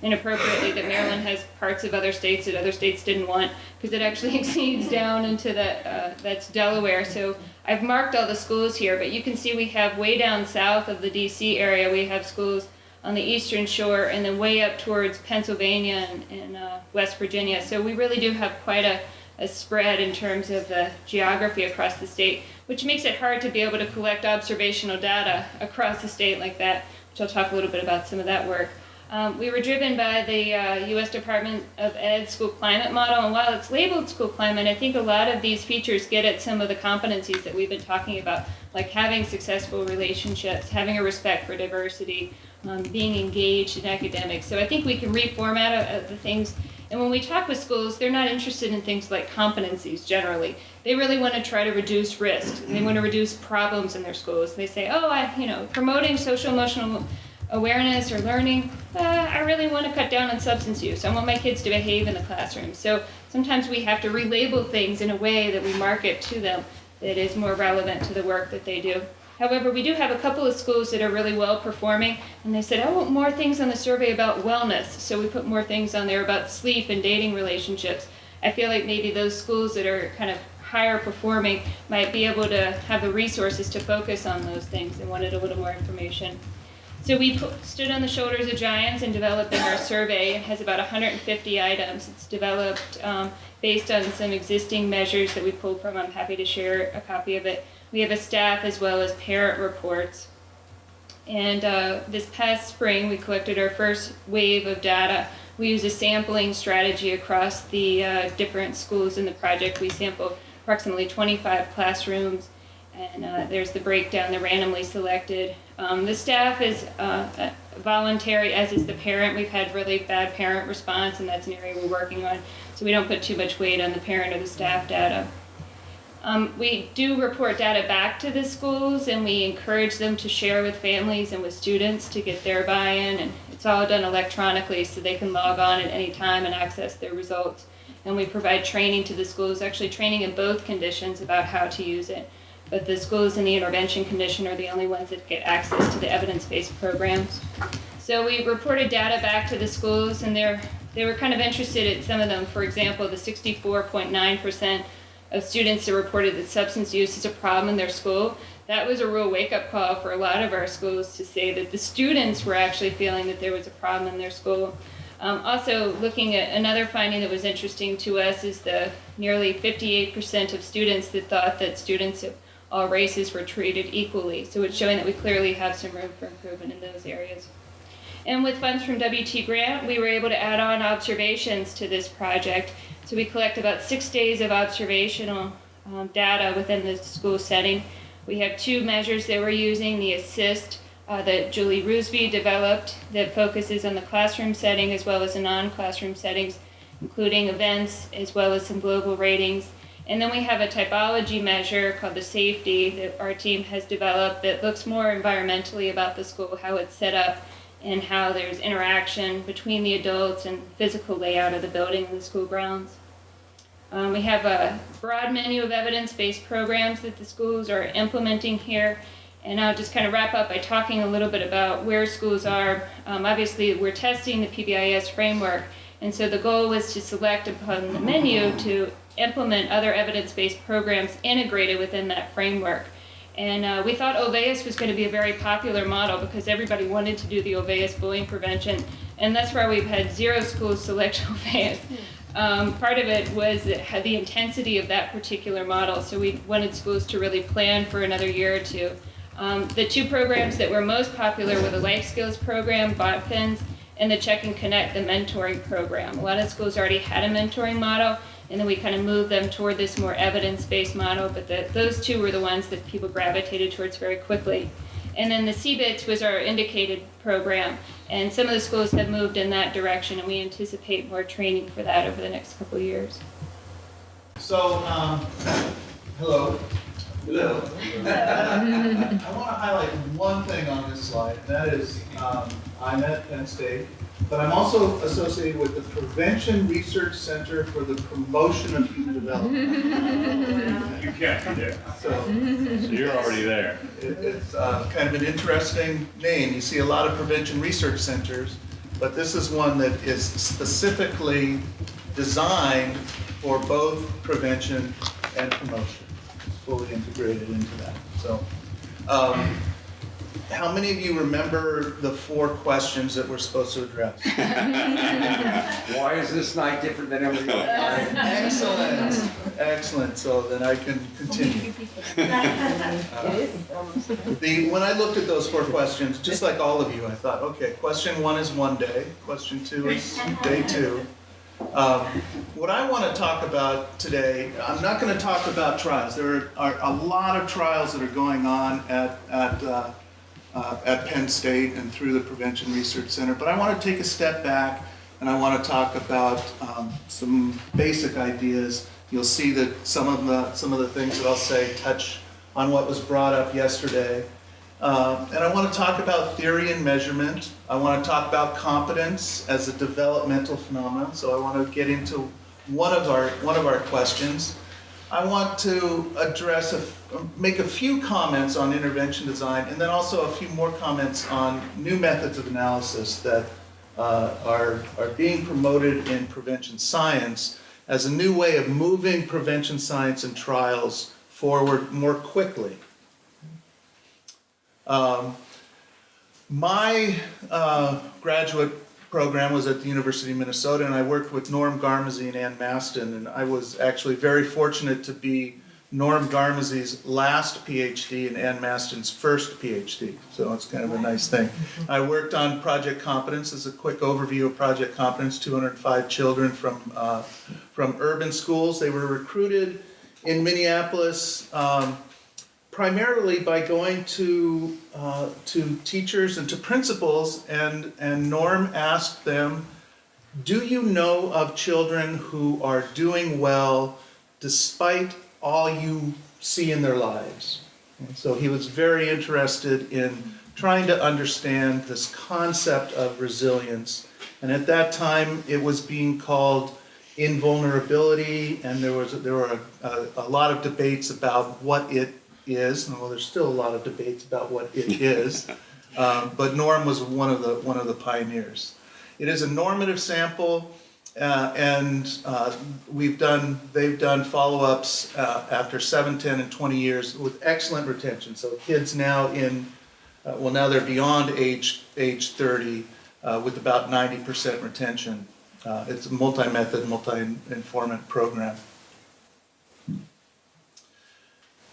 inappropriately that Maryland has parts of other states that other states didn't want, because it actually exceeds down into that's Delaware. So I've marked all the schools here, but you can see we have way down south of the DC area, we have schools on the eastern shore, and then way up towards Pennsylvania and West Virginia. So we really do have quite a spread in terms of the geography across the state, which makes it hard to be able to collect observational data across the state like that, which I'll talk a little bit about some of that work. We were driven by the U.S. Department of Ed school climate model, and while it's labeled school climate, I think a lot of these features get at some of the competencies that we've been talking about, like having successful relationships, having a respect for diversity, being engaged in academics. So I think we can reformat the things. And when we talk with schools, they're not interested in things like competencies generally. They really want to try to reduce risk. They want to reduce problems in their schools. They say, promoting social emotional awareness or learning, I really want to cut down on substance use. I want my kids to behave in the classroom. So sometimes we have to relabel things in a way that we market to them that is more relevant to the work that they do. However, we do have a couple of schools that are really well performing, and they said, I want more things on the survey about wellness. So we put more things on there about sleep and dating relationships. I feel like maybe those schools that are kind of higher performing might be able to have the resources to focus on those things and wanted a little more information. So we stood on the shoulders of giants in developing our survey. It has about 150 items. It's developed based on some existing measures that we pulled from. I'm happy to share a copy of it. We have a staff as well as parent reports. And this past spring, we collected our first wave of data. We use a sampling strategy across the different schools in the project. We sampled approximately 25 classrooms, and there's the breakdown, the randomly selected. The staff is voluntary, as is the parent. We've had really bad parent response, and that's an area we're working on, so we don't put too much weight on the parent or the staff data. We do report data back to the schools, and we encourage them to share with families and with students to get their buy-in, and it's all done electronically so they can log on at any time and access their results. and we provide training to the schools, actually training in both conditions about how to use it. But the schools in the intervention condition are the only ones that get access to the evidence-based programs. So we reported data back to the schools, and they were kind of interested in some of them. For example, the 64.9% of students that reported that substance use is a problem in their school. That was a real wake-up call for a lot of our schools to say that the students were actually feeling that there was a problem in their school. Also, looking at another finding that was interesting to us is the nearly 58% of students that thought that students of all races were treated equally. So it's showing that we clearly have some room for improvement in those areas. And with funds from WT Grant, we were able to add on observations to this project. So we collect about 6 days of observational data within the school setting. We have 2 measures that we're using, the assist that Julie Roosby developed that focuses on the classroom setting as well as the non-classroom settings, including events as well as some global ratings. And then we have a typology measure called the safety that our team has developed that looks more environmentally about the school, how it's set up, and how there's interaction between the adults and physical layout of the building and the school grounds. We have a broad menu of evidence-based programs that the schools are implementing here. And I'll just kind of wrap up by talking a little bit about where schools are. Obviously, we're testing the PBIS framework, and so the goal was to select upon the menu to implement other evidence-based programs integrated within that framework. And we thought Oveus was going to be a very popular model because everybody wanted to do the Oveus bullying prevention, and that's why we've had 0 schools select Oveus. Part of it was the intensity of that particular model, so we wanted schools to really plan for another year or two. The 2 programs that were most popular were the Life Skills program, Competence, and the Check and Connect, the mentoring program. A lot of schools already had a mentoring model, and then we kind of moved them toward this more evidence-based model, but those 2 were the ones that people gravitated towards very quickly. And then the CBITS was our indicated program, and some of the schools have moved in that direction, and we anticipate more training for that over the next couple of years. So, hello. Hello. I want to highlight one thing on this slide, and that is I'm at Penn State, but I'm also associated with the Prevention Research Center for the Promotion of Human Development. You can't be there. So You're already there. it's kind of an interesting name. You see a lot of prevention research centers, but this is one that is specifically designed for both prevention and promotion. Fully integrated into that. So, how many of you remember the 4 questions that we're supposed to address? Why is this night different than every other night? Excellent, excellent. So then I can continue. When I looked at those 4 questions, just like all of you, I thought, okay, question 1 is 1 day, question 2 is day 2. What I want to talk about today, I'm not going to talk about trials. There are a lot of trials that are going on at Penn State and through the Prevention Research Center, but I want to take a step back and I want to talk about some basic ideas. You'll see that some of the things that I'll say touch on what was brought up yesterday. And I want to talk about theory and measurement. I want to talk about competence as a developmental phenomenon. So I want to get into one of our questions. I want to make a few comments on intervention design, and then also a few more comments on new methods of analysis that are being promoted in prevention science as a new way of moving prevention science and trials forward more quickly. My graduate program was at the University of Minnesota, and I worked with Norm Garmezy and Ann Maston, and I was actually very fortunate to be Norm Garmezy's last PhD and Ann Maston's first PhD, so it's kind of a nice thing. I worked on Project Competence. As a quick overview of Project Competence, 205 children from urban schools. They were recruited in Minneapolis primarily by going to teachers and to principals, and Norm asked them, do you know of children who are doing well despite all you see in their lives? And so he was very interested in trying to understand this concept of resilience. And at that time, it was being called invulnerability, and there were a lot of debates about what it is. Well, there's still a lot of debates about what it is, but Norm was one of the pioneers. It is a normative sample, and they've done follow-ups after 7, 10, and 20 years with excellent retention. So kids now now they're beyond age 30 with about 90% retention. It's a multi-method, multi-informant program.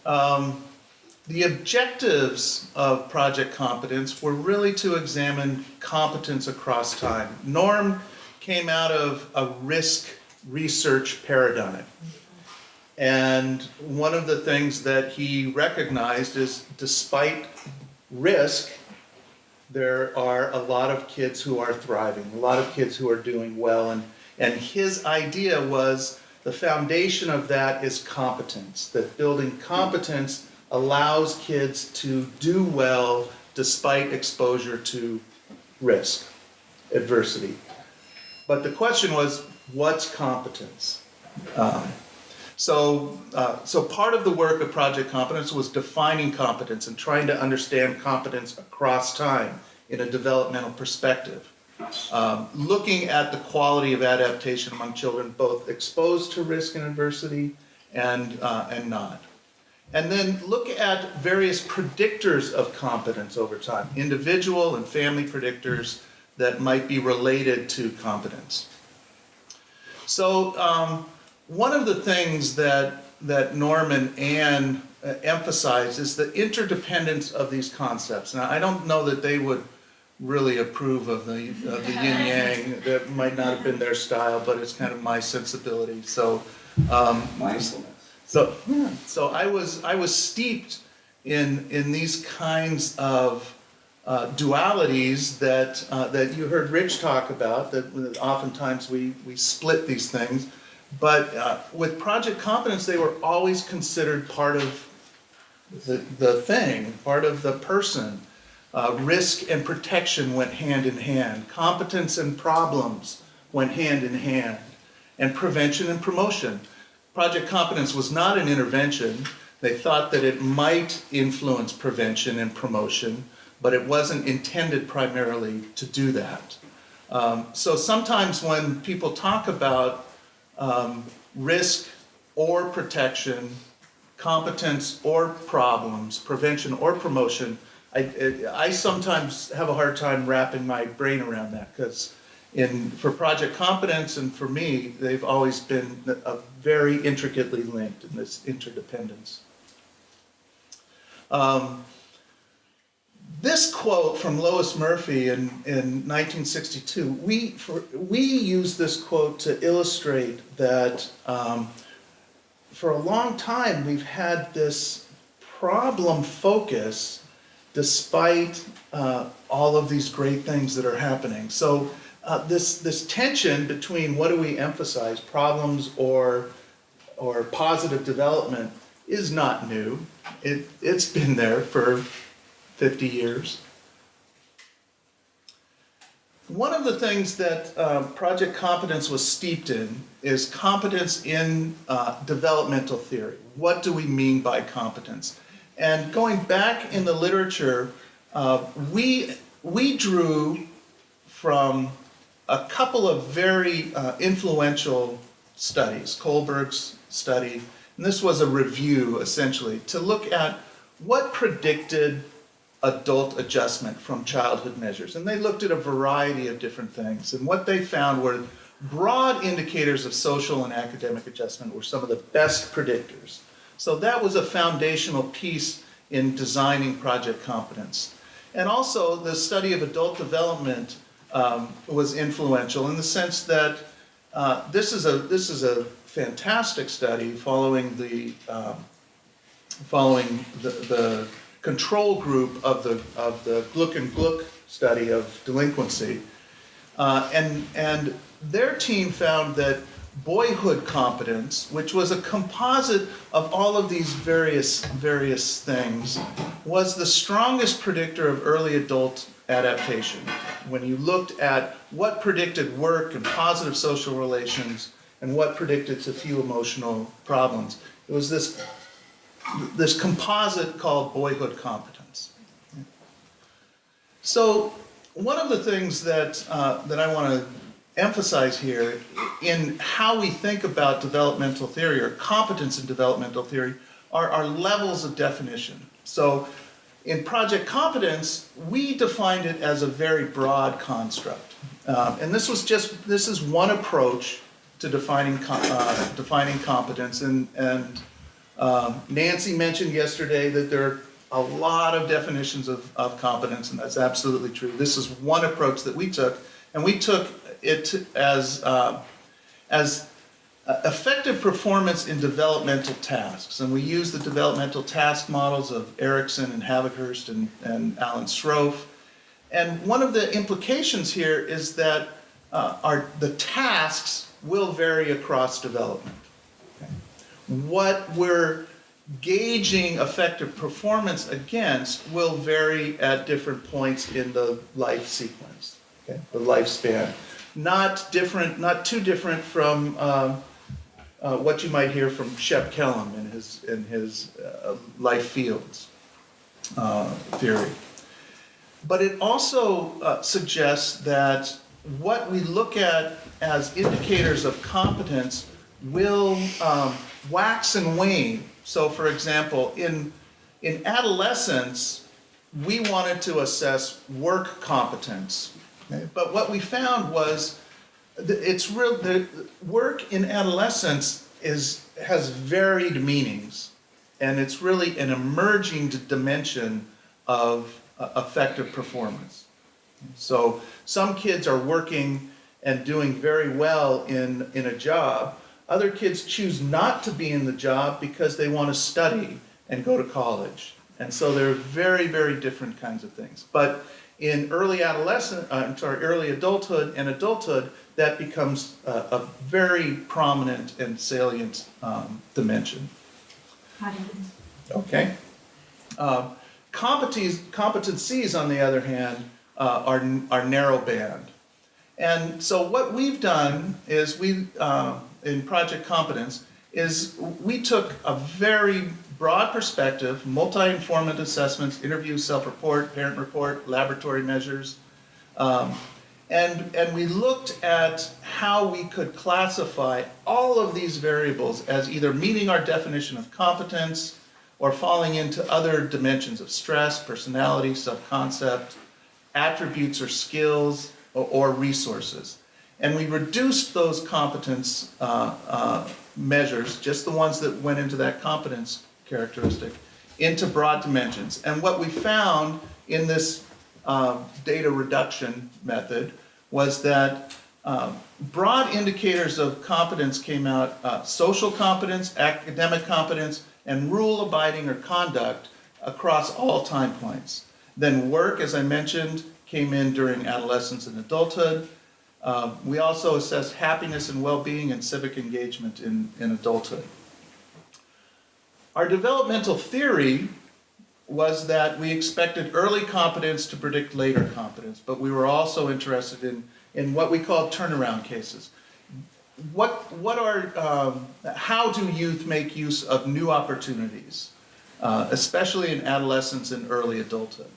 The objectives of Project Competence were really to examine competence across time. Norm came out of a risk research paradigm. And one of the things that he recognized is despite risk, there are a lot of kids who are thriving, a lot of kids who are doing well. And his idea was the foundation of that is competence, that building competence allows kids to do well despite exposure to risk, adversity. But the question was, what's competence? So part of the work of Project Competence was defining competence and trying to understand competence across time in a developmental perspective. Looking at the quality of adaptation among children, both exposed to risk and adversity and not. And then look at various predictors of competence over time, individual and family predictors that might be related to competence. So one of the things that Norm and Anne emphasize is the interdependence of these concepts. Now, I don't know that they would really approve of the yin-yang. That might not have been their style, but it's kind of my sensibility. So Mindfulness. So I was steeped in these kinds of dualities that you heard Rich talk about. That oftentimes we split these things, but with Project Competence, they were always considered part of the thing, part of the person. Risk and protection went hand in hand. Competence and problems went hand in hand, and prevention and promotion. Project Competence was not an intervention. They thought that it might influence prevention and promotion, but it wasn't intended primarily to do that. So sometimes when people talk about risk or protection, competence or problems, prevention or promotion, I sometimes have a hard time wrapping my brain around that, because for Project Competence and for me, they've always been very intricately linked in this interdependence. This quote from Lois Murphy in 1962, we use this quote to illustrate that for a long time we've had this problem focus despite all of these great things that are happening. So this tension between what do we emphasize, problems or positive development, is not new. It's been there for 50 years. One of the things that Project Competence was steeped in is competence in developmental theory. What do we mean by competence? And going back in the literature, we drew from a couple of very influential studies, Kohlberg's study, and this was a review essentially, to look at what predicted adult adjustment from childhood measures. And they looked at a variety of different things, and what they found were broad indicators of social and academic adjustment were some of the best predictors. So that was a foundational piece in designing Project Competence. And also the study of adult development was influential in the sense that this is a fantastic study following the control group of the Gluck and Gluck study of delinquency, and their team found that boyhood competence, which was a composite of all of these various things, was the strongest predictor of early adult adaptation. When you looked at what predicted work and positive social relations and what predicted to few emotional problems. It was this composite called boyhood competence. So one of the things that I want to emphasize here in how we think about developmental theory or competence in developmental theory are levels of definition. So in Project Competence, we defined it as a very broad construct. And this is one approach to defining competence. And Nancy mentioned yesterday that there are a lot of definitions of competence, and that's absolutely true. This is one approach that we took, and we took it as effective performance in developmental tasks. And we use the developmental task models of Erickson and Havikhurst and Alan Srofe. And one of the implications here is that the tasks will vary across development. Okay? What we're gauging effective performance against will vary at different points in the life sequence, okay? The lifespan. Not too different from what you might hear from Shep Kellum in his life fields theory. But it also suggests that what we look at as indicators of competence will wax and wane. So for example, in adolescence, we wanted to assess work competence. Okay? But what we found was the work in adolescence has varied meanings, and it's really an emerging dimension of effective performance. So some kids are working and doing very well in a job. Other kids choose not to be in the job because they want to study and go to college. And so they're very, very different kinds of things. But in early adulthood and adulthood, that becomes a very prominent and salient dimension. Okay. Competencies, on the other hand, are narrow band. And so what we've done is in Project Competence, is we took a very broad perspective, multi-informant assessments, interview, self-report, parent report, laboratory measures, and we looked at how we could classify all of these variables as either meeting our definition of competence or falling into other dimensions of stress, personality, self-concept, attributes or skills, or resources. And we reduced those competence measures, just the ones that went into that competence characteristic, into broad dimensions. And what we found in this data reduction method was that broad indicators of competence came out, social competence, academic competence, and rule abiding or conduct across all time points. Then work, as I mentioned, came in during adolescence and adulthood. We also assessed happiness and well-being and civic engagement in adulthood. Our developmental theory was that we expected early competence to predict later competence, but we were also interested in what we call turnaround cases. How do youth make use of new opportunities, especially in adolescence and early adulthood?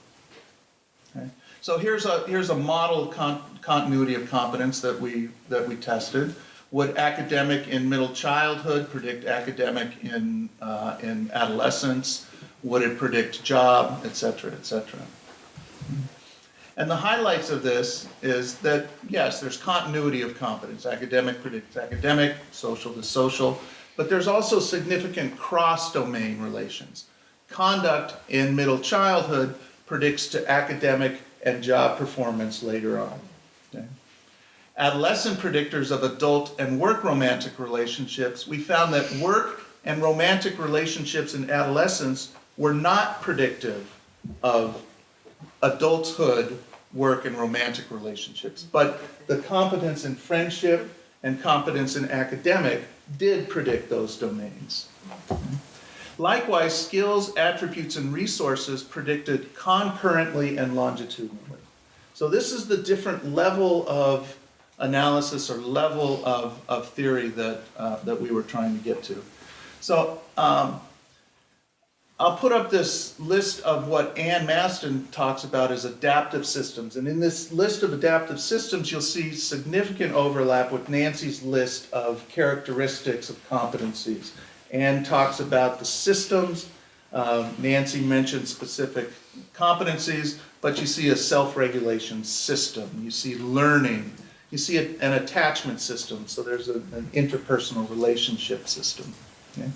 Okay. So here's a model continuity of competence that we tested. Would academic in middle childhood predict academic in adolescence? Would it predict job, et cetera, et cetera? And the highlights of this is that, yes, there's continuity of competence. Academic predicts academic, social to social, but there's also significant cross-domain relations. Conduct in middle childhood predicts to academic and job performance later on. Okay. Adolescent predictors of adult and work romantic relationships, we found that work and romantic relationships in adolescence were not predictive of adulthood, work, and romantic relationships. But the competence in friendship and competence in academic did predict those domains. Likewise, skills, attributes, and resources predicted concurrently and longitudinally. So this is the different level of analysis or level of theory that we were trying to get to. So I'll put up this list of what Ann Maston talks about as adaptive systems. And in this list of adaptive systems, you'll see significant overlap with Nancy's list of characteristics of competencies. Ann talks about the systems. Nancy mentioned specific competencies, but you see a self-regulation system. You see learning. You see an attachment system. So there's an interpersonal relationship system. Okay?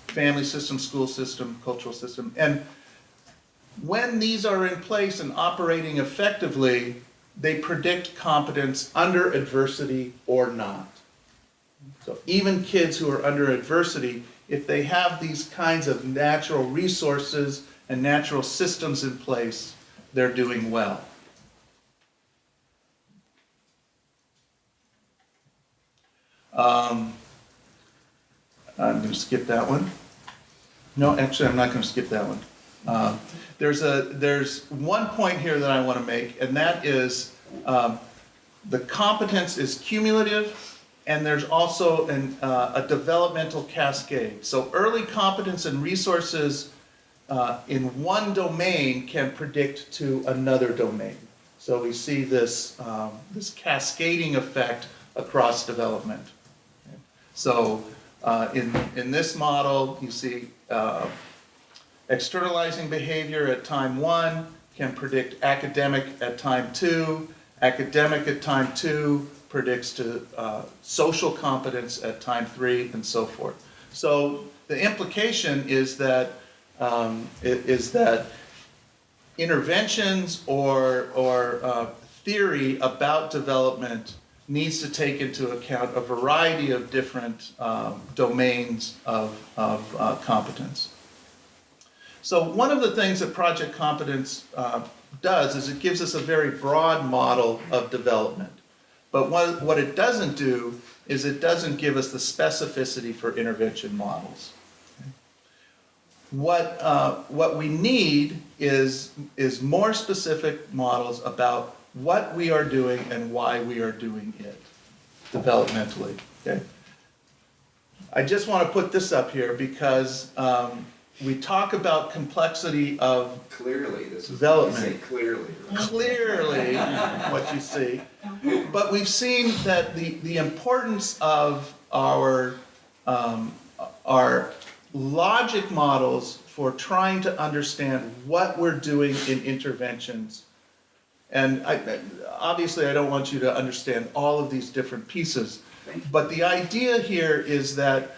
Family system, school system, cultural system. And when these are in place and operating effectively, they predict competence under adversity or not. So even kids who are under adversity, if they have these kinds of natural resources and natural systems in place, they're doing well. I'm going to skip that one. No, actually, I'm not going to skip that one. There's one point here that I want to make, and that is the competence is cumulative, and there's also a developmental cascade. So early competence and resources in one domain can predict to another domain. So we see this cascading effect across development. Okay. So in this model, you see externalizing behavior at time 1 can predict academic at time 2. Academic at time 2 predicts to social competence at time 3, and so forth. So the implication is that interventions or theory about development needs to take into account a variety of different domains of competence. So one of the things that Project Competence does is it gives us a very broad model of development. But what it doesn't do is it doesn't give us the specificity for intervention models. What we need is more specific models about what we are doing and why we are doing it developmentally. Okay? I just want to put this up here because we talk about complexity of Clearly, this is development. Say clearly. Clearly what you see. But we've seen that the importance of our logic models for trying to understand what we're doing in interventions. And obviously I don't want you to understand all of these different pieces, but the idea here is that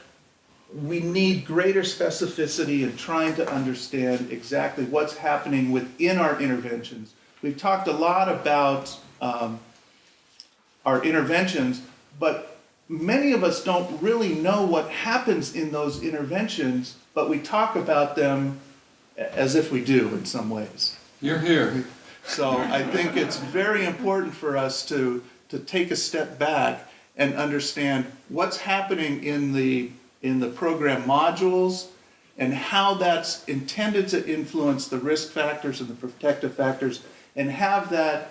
we need greater specificity in trying to understand exactly what's happening within our interventions. We've talked a lot about our interventions, but many of us don't really know what happens in those interventions, but we talk about them as if we do in some ways. You're here. So I think it's very important for us to take a step back and understand what's happening in the program modules and how that's intended to influence the risk factors and the protective factors and have that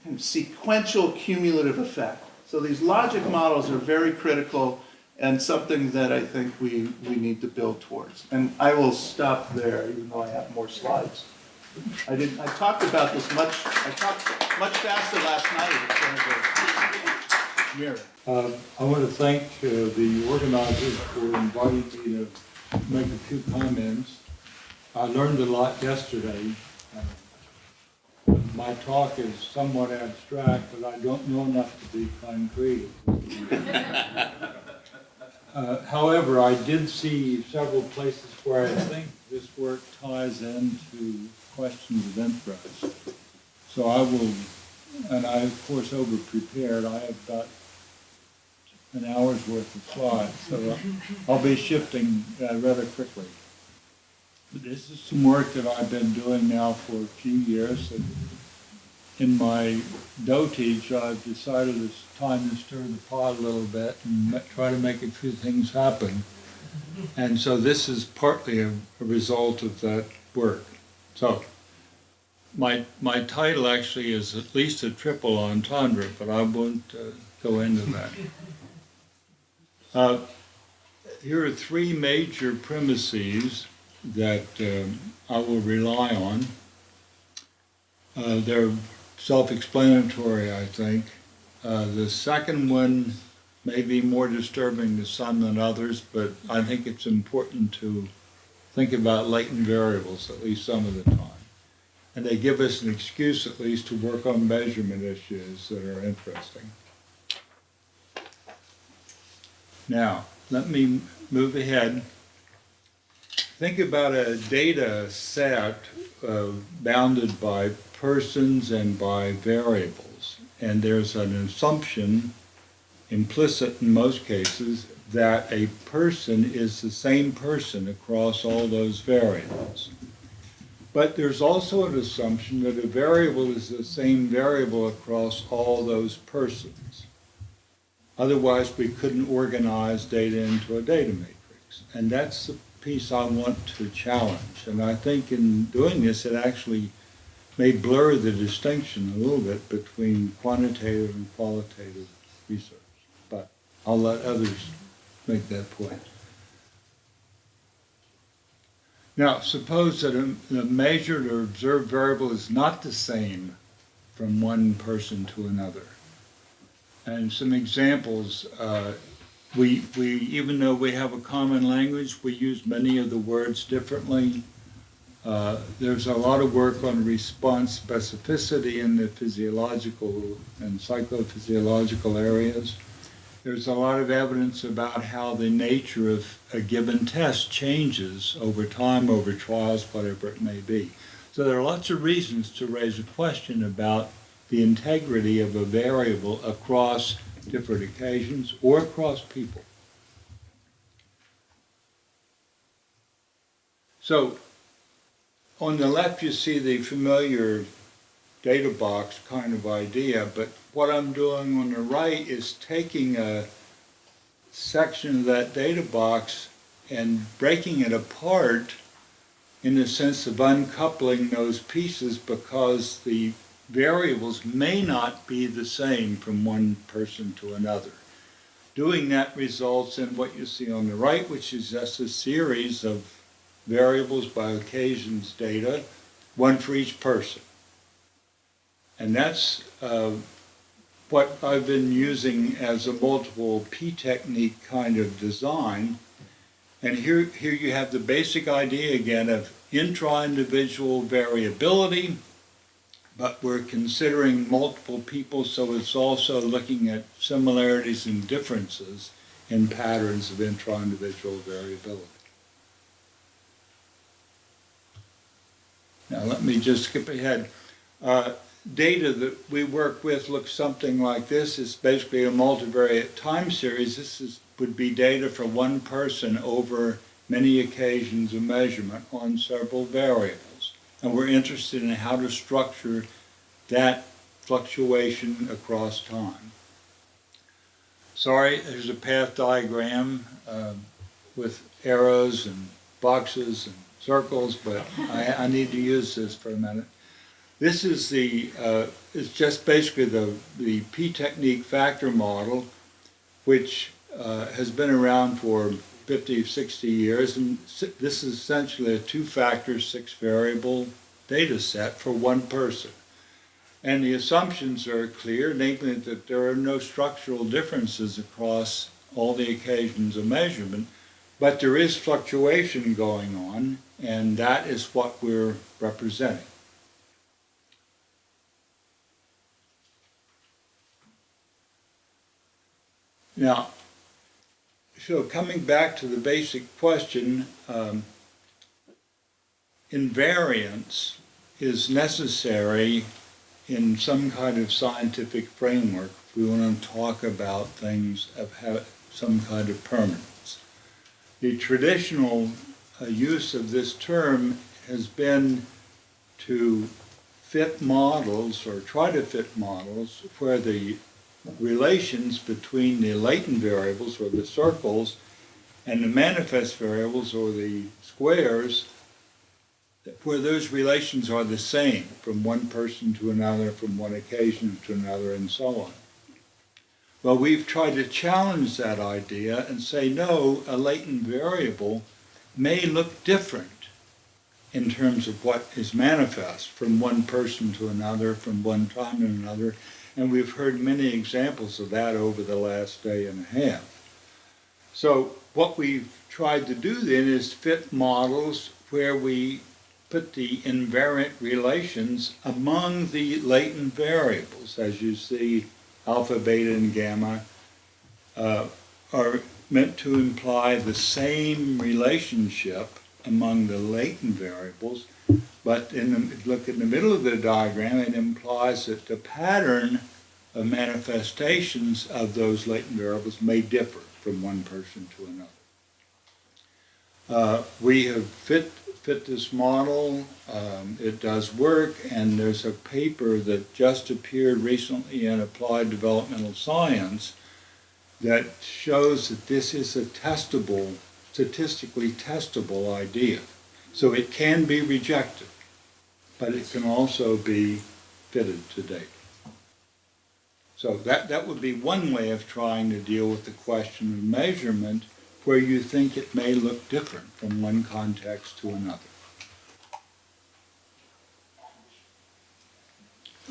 kind of sequential cumulative effect. So these logic models are very critical and something that I think we need to build towards. And I will stop there, even though I have more slides. I talked about this much faster last night in front of the mirror. I want to thank the organizers for inviting me to make a few comments. I learned a lot yesterday. My talk is somewhat abstract, but I don't know enough to be concrete. However, I did see several places where I think this work ties into questions of interest. So I will, and I of course over-prepared, I have about an hour's worth of slides, so I'll be shifting rather quickly. But this is some work that I've been doing now for a few years, and in my dotage I've decided it's time to stir the pot a little bit and try to make a few things happen. And so this is partly a result of that work. So my title actually is at least a triple entendre, but I won't go into that. Here are three major premises that I will rely on. They're self-explanatory, I think. The second one may be more disturbing to some than others, but I think it's important to think about latent variables at least some of the time. And they give us an excuse at least to work on measurement issues that are interesting. Now, let me move ahead. Think about a data set bounded by persons and by variables. And there's an assumption, implicit in most cases, that a person is the same person across all those variables. But there's also an assumption that a variable is the same variable across all those persons. Otherwise, we couldn't organize data into a data matrix. And that's the piece I want to challenge. And I think in doing this, it actually may blur the distinction a little bit between quantitative and qualitative research. But I'll let others make that point. Now, suppose that a measured or observed variable is not the same from one person to another. And some examples, we even though we have a common language, we use many of the words differently. There's a lot of work on response specificity in the physiological and psychophysiological areas. There's a lot of evidence about how the nature of a given test changes over time, over trials, whatever it may be. So there are lots of reasons to raise a question about the integrity of a variable across different occasions or across people. So on the left you see the familiar data box kind of idea, but what I'm doing on the right is taking a section of that data box and breaking it apart in the sense of uncoupling those pieces because the variables may not be the same from one person to another. Doing that results in what you see on the right, which is just a series of variables by occasions data, one for each person. And that's what I've been using as a multiple P technique kind of design. And here you have the basic idea again of intra-individual variability, but we're considering multiple people, so it's also looking at similarities and differences in patterns of intra-individual variability. Now let me just skip ahead. Data that we work with looks something like this. It's basically a multivariate time series. This would be data for one person over many occasions of measurement on several variables. And we're interested in how to structure that fluctuation across time. Sorry, there's a path diagram with arrows and boxes and circles, but I need to use this for a minute. This is it's just basically the P technique factor model, which has been around for 50, 60 years, and this is essentially a 2-factor, 6-variable data set for one person. And the assumptions are clear, namely that there are no structural differences across all the occasions of measurement, but there is fluctuation going on, and that is what we're representing. Now, so coming back to the basic question, invariance is necessary in some kind of scientific framework if we want to talk about things of some kind of permanence. The traditional use of this term has been to fit models or try to fit models where the relations between the latent variables or the circles and the manifest variables or the squares, where those relations are the same from one person to another, from one occasion to another, and so on. Well, we've tried to challenge that idea and say, no, a latent variable may look different in terms of what is manifest from one person to another, from one time to another, and we've heard many examples of that over the last day and a half. So what we've tried to do then is fit models where we put the invariant relations among the latent variables. As you see, alpha, beta, and gamma are meant to imply the same relationship among the latent variables, but if you look in the middle of the diagram, it implies that the pattern of manifestations of those latent variables may differ from one person to another. We have fit this model. It does work, and there's a paper that just appeared recently in Applied Developmental Science that shows that this is a testable, statistically testable idea. So it can be rejected, but it can also be fitted to date. So that would be one way of trying to deal with the question of measurement, where you think it may look different from one context to another.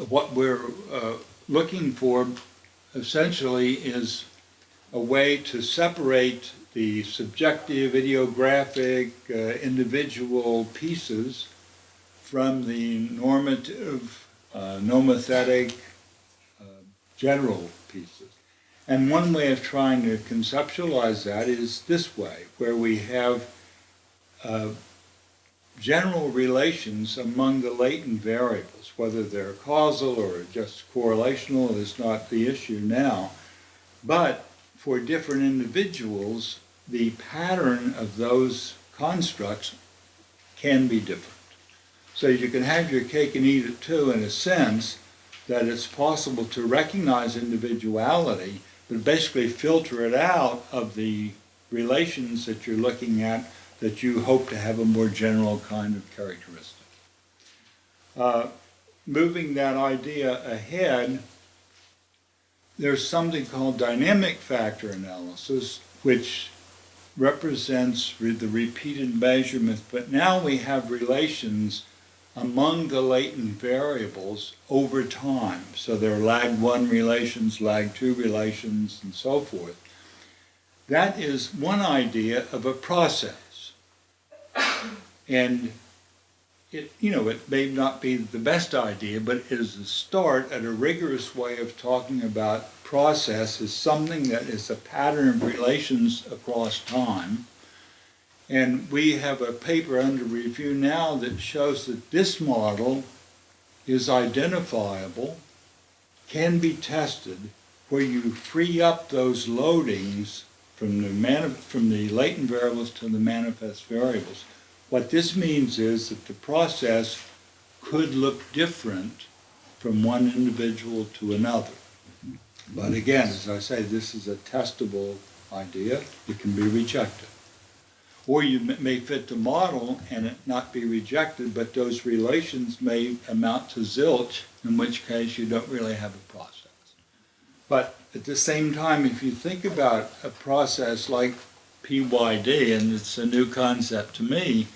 What we're looking for essentially is a way to separate the subjective, ideographic, individual pieces from the normative, nomothetic, general pieces. And one way of trying to conceptualize that is this way, where we have general relations among the latent variables, whether they're causal or just correlational is not the issue now. But for different individuals, the pattern of those constructs can be different. So you can have your cake and eat it too, in a sense that it's possible to recognize individuality, but basically filter it out of the relations that you're looking at that you hope to have a more general kind of characteristic. Moving that idea ahead, there's something called dynamic factor analysis, which represents the repeated measurements, but now we have relations among the latent variables over time. So there are lag 1 relations, lag 2 relations, and so forth. That is one idea of a process. And it may not be the best idea, but it is a start at a rigorous way of talking about process as something that is a pattern of relations across time. And we have a paper under review now that shows that this model is identifiable, can be tested, where you free up those loadings from the latent variables to the manifest variables. What this means is that the process could look different from one individual to another. But again, as I say, this is a testable idea. It can be rejected. Or you may fit the model and it not be rejected, but those relations may amount to zilch, in which case you don't really have a process. But at the same time, if you think about a process like PYD, and it's a new concept to me,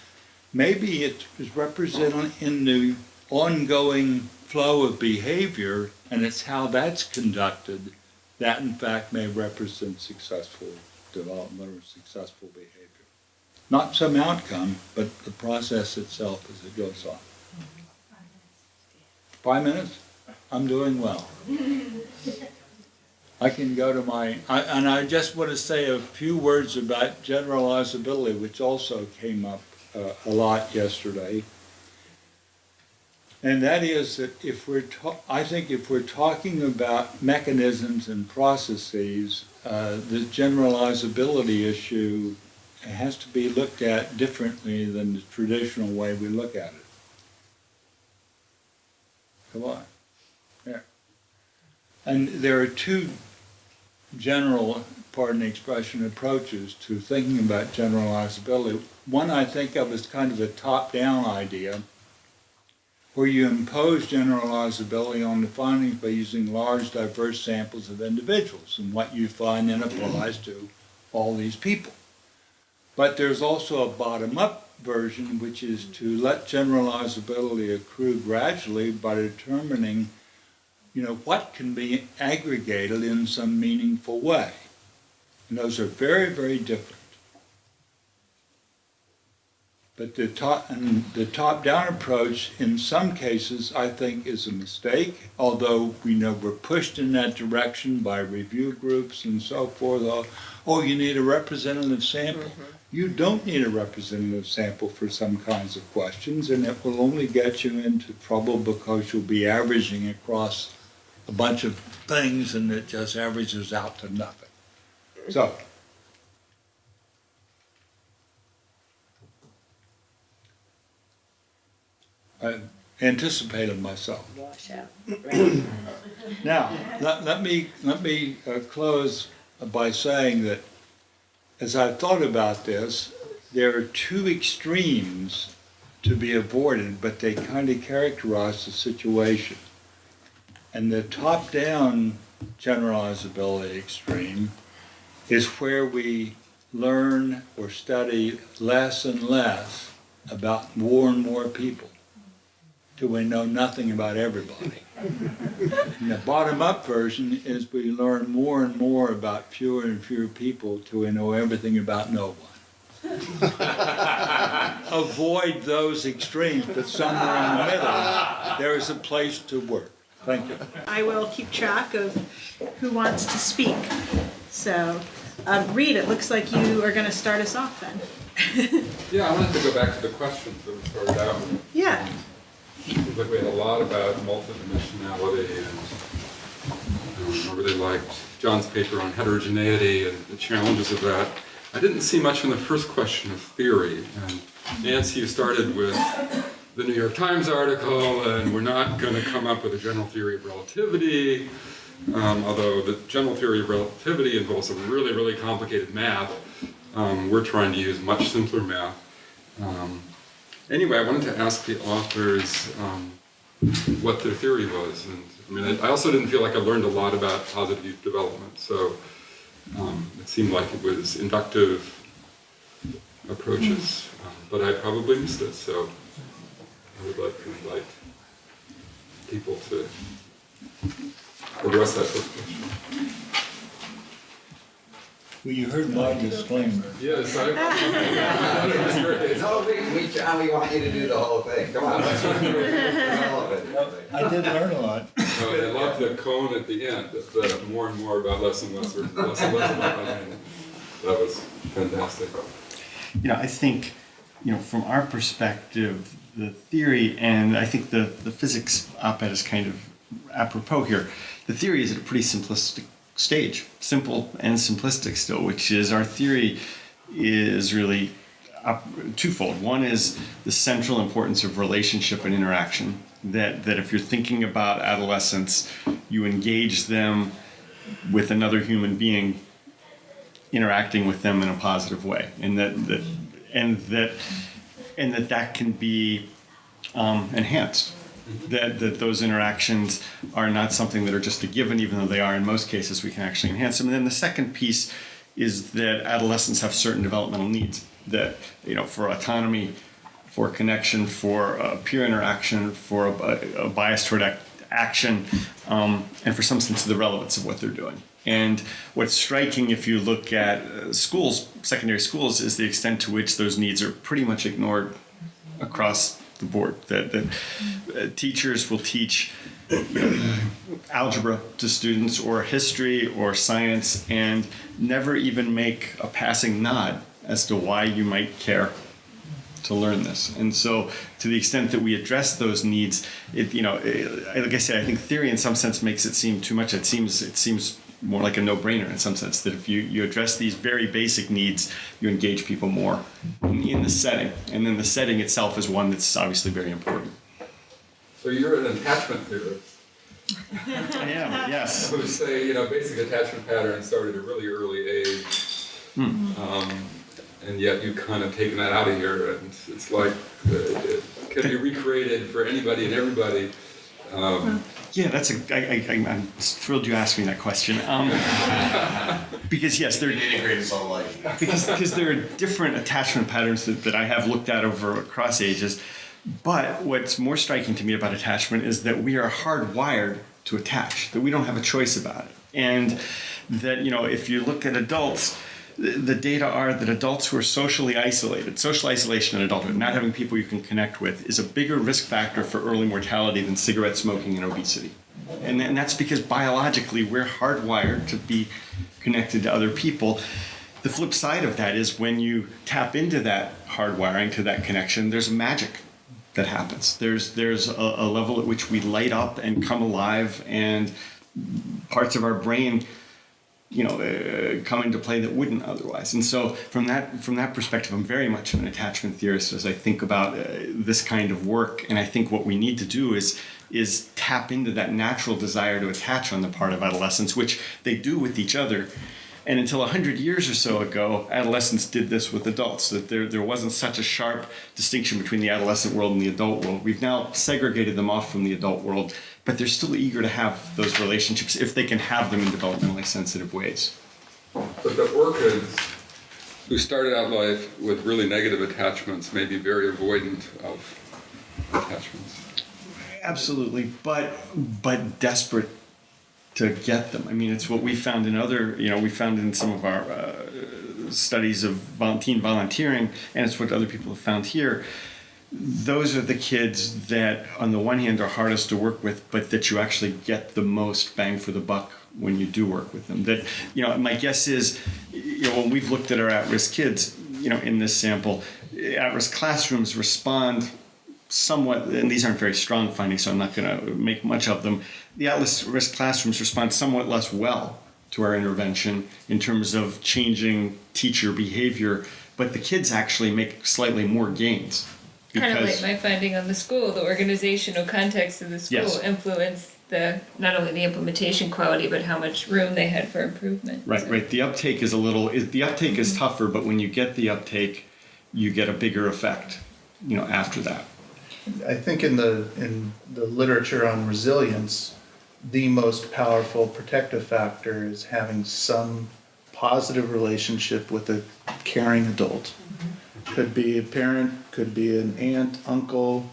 maybe it is represented in the ongoing flow of behavior, and it's how that's conducted that in fact may represent successful development or successful behavior. Not some outcome, but the process itself as it goes on. 5 minutes? I'm doing well. I can go to and I just want to say a few words about generalizability, which also came up a lot yesterday. And that is that I think if we're talking about mechanisms and processes, the generalizability issue has to be looked at differently than the traditional way we look at it. Come on. There. And there are two general pardon the expression, approaches to thinking about generalizability. One I think of as kind of a top-down idea, where you impose generalizability on the findings by using large, diverse samples of individuals, and what you find then applies to all these people. But there's also a bottom-up version, which is to let generalizability accrue gradually by determining, what can be aggregated in some meaningful way. And those are very, very different. But the top-down approach, in some cases, I think is a mistake, although we know we're pushed in that direction by review groups and so forth. Oh, you need a representative sample. Mm-hmm. You don't need a representative sample for some kinds of questions, and it will only get you into trouble because you'll be averaging across a bunch of things, and it just averages out to nothing. So, I anticipated myself. Wash out. Now, let me close by saying that as I've thought about this, there are two extremes to be avoided, but they kind of characterize the situation. And the top-down generalizability extreme is where we learn or study less and less about more and more people till we know nothing about everybody. And the bottom-up version is we learn more and more about fewer and fewer people till we know everything about no one. Avoid those extremes, but somewhere in the middle, there is a place to work. Thank you. I will keep track of who wants to speak. So, Reed, it looks like you are going to start us off then. Yeah, I wanted to go back to the questions that we started out with. Yeah. Seems like we had a lot about multidimensionality, and I really liked John's paper on heterogeneity and the challenges of that. I didn't see much in the first question of theory. And Nancy, you started with the New York Times article, and we're not going to come up with a general theory of relativity, although the general theory of relativity involves some really, really complicated math. We're trying to use much simpler math. Anyway, I wanted to ask the authors what their theory was. And I also didn't feel like I learned a lot about positive youth development, so it seemed like it was inductive approaches, but I probably missed it, so I would like to invite people to address that first question. Well, you heard my disclaimer. Yes, No, we want you to do the whole thing. Come on, let's do all of it. I did learn a lot. I love the cone at the end, the more and more about less and less, or less and less about nothing. That was fantastic. I think, from our perspective, the theory, and I think the physics op-ed is kind of apropos here. The theory is at a pretty simplistic stage, simple and simplistic still, which is our theory is really twofold. One is the central importance of relationship and interaction, that if you're thinking about adolescence, you engage them with another human being, interacting with them in a positive way, and that can be enhanced. That those interactions are not something that are just a given, even though they are in most cases, we can actually enhance them. And then the second piece is that adolescents have certain developmental needs that, for autonomy, for connection, for peer interaction, for a bias toward action, and for some sense of the relevance of what they're doing. And what's striking, if you look at schools, secondary schools, is the extent to which those needs are pretty much ignored across the board. That teachers will teach algebra to students, or history, or science, and never even make a passing nod as to why you might care to learn this. And so, to the extent that we address those needs, like I said, I think theory in some sense makes it seem too much. It seems more like a no-brainer in some sense, that if you address these very basic needs, you engage people more in the setting. And then the setting itself is one that's obviously very important. So you're an attachment theorist. I am, yes. I would say, basic attachment patterns start at a really early age. And yet you've kind of taken that out of here, and it's like it can be recreated for anybody and everybody. Yeah, I'm thrilled you asked me that question. Because yes, there because there are different attachment patterns that I have looked at across ages. But what's more striking to me about attachment is that we are hardwired to attach, that we don't have a choice about it. And that, if you look at adults, the data are that adults who are socially isolated, social isolation in adulthood, not having people you can connect with, is a bigger risk factor for early mortality than cigarette smoking and obesity. And that's because biologically we're hardwired to be connected to other people. The flip side of that is when you tap into that hardwiring, to that connection, there's magic that happens. There's a level at which we light up and come alive, and parts of our brain come into play that wouldn't otherwise. And so from that perspective, I'm very much an attachment theorist as I think about this kind of work. And I think what we need to do is tap into that natural desire to attach on the part of adolescents, which they do with each other. And until 100 years or so ago, adolescents did this with adults, that there wasn't such a sharp distinction between the adolescent world and the adult world. We've now segregated them off from the adult world, but they're still eager to have those relationships if they can have them in developmentally sensitive ways. But the orchids who started out life with really negative attachments may be very avoidant of attachments. Absolutely, but desperate to get them. I mean, it's what we found in we found in some of our studies of teen volunteering, and it's what other people have found here. Those are the kids that, on the one hand, are hardest to work with, but that you actually get the most bang for the buck when you do work with them. That, my guess is, when we've looked at our at-risk kids, in this sample, at-risk classrooms respond somewhat, and these aren't very strong findings, so I'm not going to make much of them. The at-risk classrooms respond somewhat less well to our intervention in terms of changing teacher behavior, but the kids actually make slightly more gains. Kind of like my finding on the school, the organizational context of the school influenced not only the implementation quality, but how much room they had for improvement. Right. The uptake is tougher, but when you get the uptake, you get a bigger effect, after that. I think in the literature on resilience, the most powerful protective factor is having some positive relationship with a caring adult. Could be a parent, could be an aunt, uncle,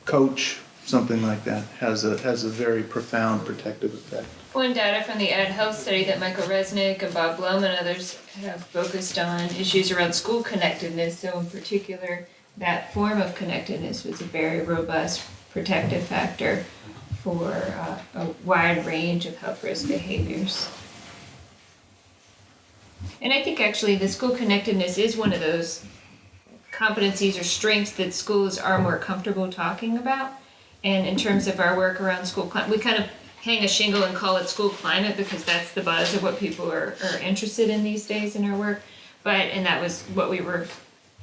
coach, something like that has a very profound protective effect. One data from the Ad Health study that Michael Resnick and Bob Blum and others have focused on issues around school connectedness. So in particular, that form of connectedness was a very robust protective factor for a wide range of health risk behaviors. And I think actually the school connectedness is one of those competencies or strengths that schools are more comfortable talking about. And in terms of our work around school climate, we kind of hang a shingle and call it school climate because that's the buzz of what people are interested in these days in our work. And that was what we were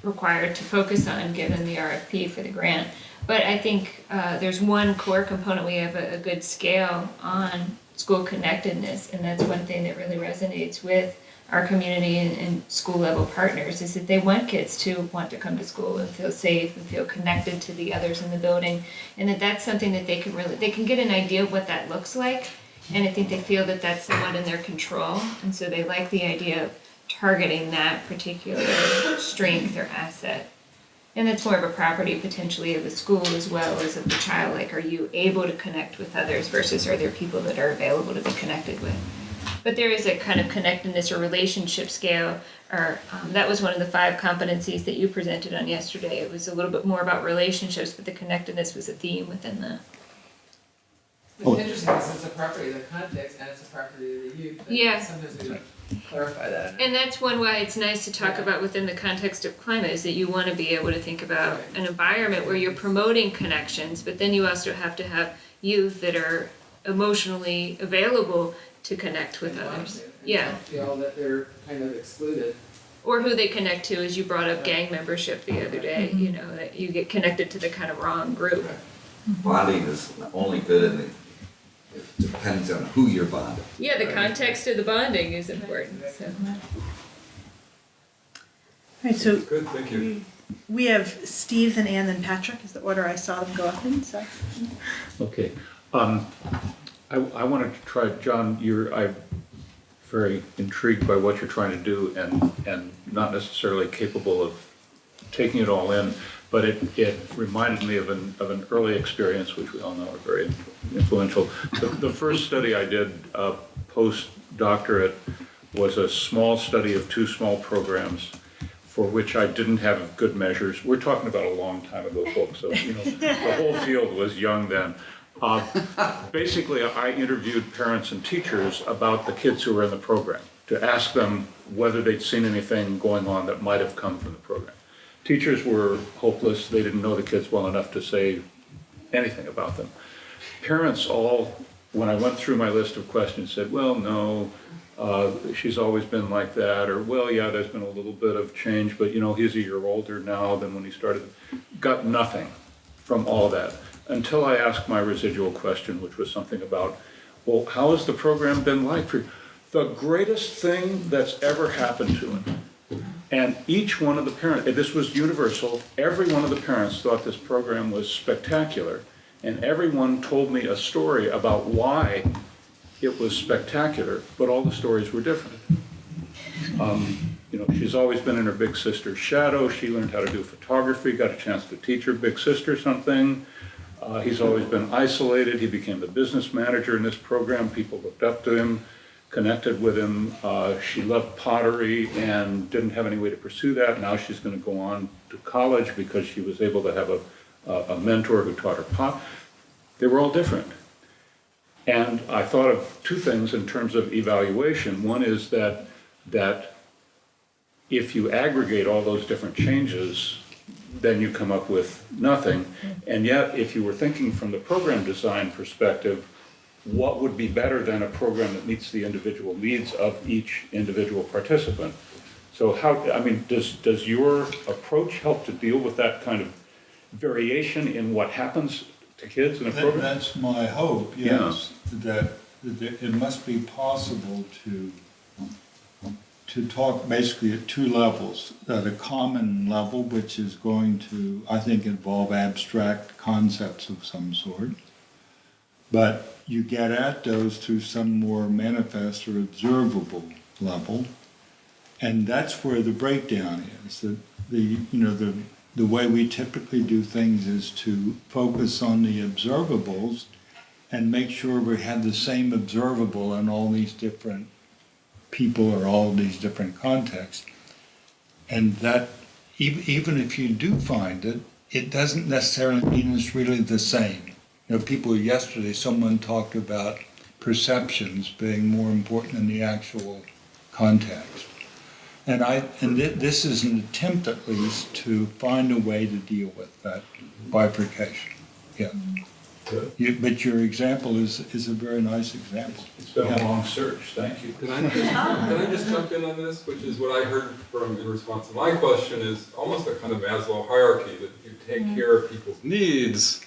required to focus on given the RFP for the grant. But I think there's one core component. We have a good scale on school connectedness, and that's one thing that really resonates with our community and school level partners is that they want kids to want to come to school and feel safe and feel connected to the others in the building, and that's something that they can get an idea of what that looks like, and I think they feel that that's somewhat in their control, and so they like the idea of targeting that particular strength or asset. And that's more of a property potentially of the school as well as of the child, like are you able to connect with others versus are there people that are available to be connected with. But there is a kind of connectedness or relationship scale, or that was one of the 5 competencies that you presented on yesterday. It was a little bit more about relationships, but the connectedness was a theme within that. What's interesting is it's a property of the context and it's a property of the youth. Yeah. Sometimes we don't clarify that. And that's one way it's nice to talk about within the context of climate is that you want to be able to think about an environment where you're promoting connections, but then you also have to have youth that are emotionally available to connect with others. Yeah. Feel that they're kind of excluded. Or who they connect to, as you brought up gang membership the other day, that you get connected to the kind of wrong group. Bonding is only good in the It depends on who you're bonding. Yeah, the context of the bonding is important, so. Right, so Good, thank you. we have Steve, then Ann, then Patrick is the order I saw them go up in, so. Okay. I wanted to try, John, I'm very intrigued by what you're trying to do and not necessarily capable of taking it all in, but it reminded me of an early experience, which we all know are very influential. The first study I did post-doctorate was a small study of 2 small programs for which I didn't have good measures. We're talking about a long time ago, folks, so the whole field was young then. Basically, I interviewed parents and teachers about the kids who were in the program to ask them whether they'd seen anything going on that might have come from the program. Teachers were hopeless. They didn't know the kids well enough to say anything about them. Parents all, when I went through my list of questions, said, well, no, she's always been like that, or, well, yeah, there's been a little bit of change, but, he's a year older now than when he started. Got nothing from all that until I asked my residual question, which was something about, well, how has the program been like for you? The greatest thing that's ever happened to him. And each one of the parents, this was universal, every one of the parents thought this program was spectacular, and everyone told me a story about why it was spectacular, but all the stories were different. She's always been in her big sister's shadow. She learned how to do photography, got a chance to teach her big sister something. He's always been isolated. He became the business manager in this program. People looked up to him, connected with him. She loved pottery and didn't have any way to pursue that. Now she's going to go on to college because she was able to have a mentor who taught her pot. They were all different. And I thought of 2 things in terms of evaluation. One is that if you aggregate all those different changes, then you come up with nothing. And yet, if you were thinking from the program design perspective, what would be better than a program that meets the individual needs of each individual participant? So does your approach help to deal with that kind of variation in what happens to kids in a program? That's my hope, yes, that it must be possible to talk basically at 2 levels. At a common level, which is going to, I think, involve abstract concepts of some sort. But you get at those through some more manifest or observable level. And that's where the breakdown is. The way we typically do things is to focus on the observables and make sure we have the same observable in all these different people or all these different contexts. And that, even if you do find it, it doesn't necessarily mean it's really the same. Yesterday, someone talked about perceptions being more important than the actual context. And this is an attempt, at least, to find a way to deal with that bifurcation. Yeah. But your example is a very nice example. It's been a long search, thank you. Can I just jump in on this, which is what I heard in response to my question, is almost a kind of Maslow hierarchy, that you take care of people's needs,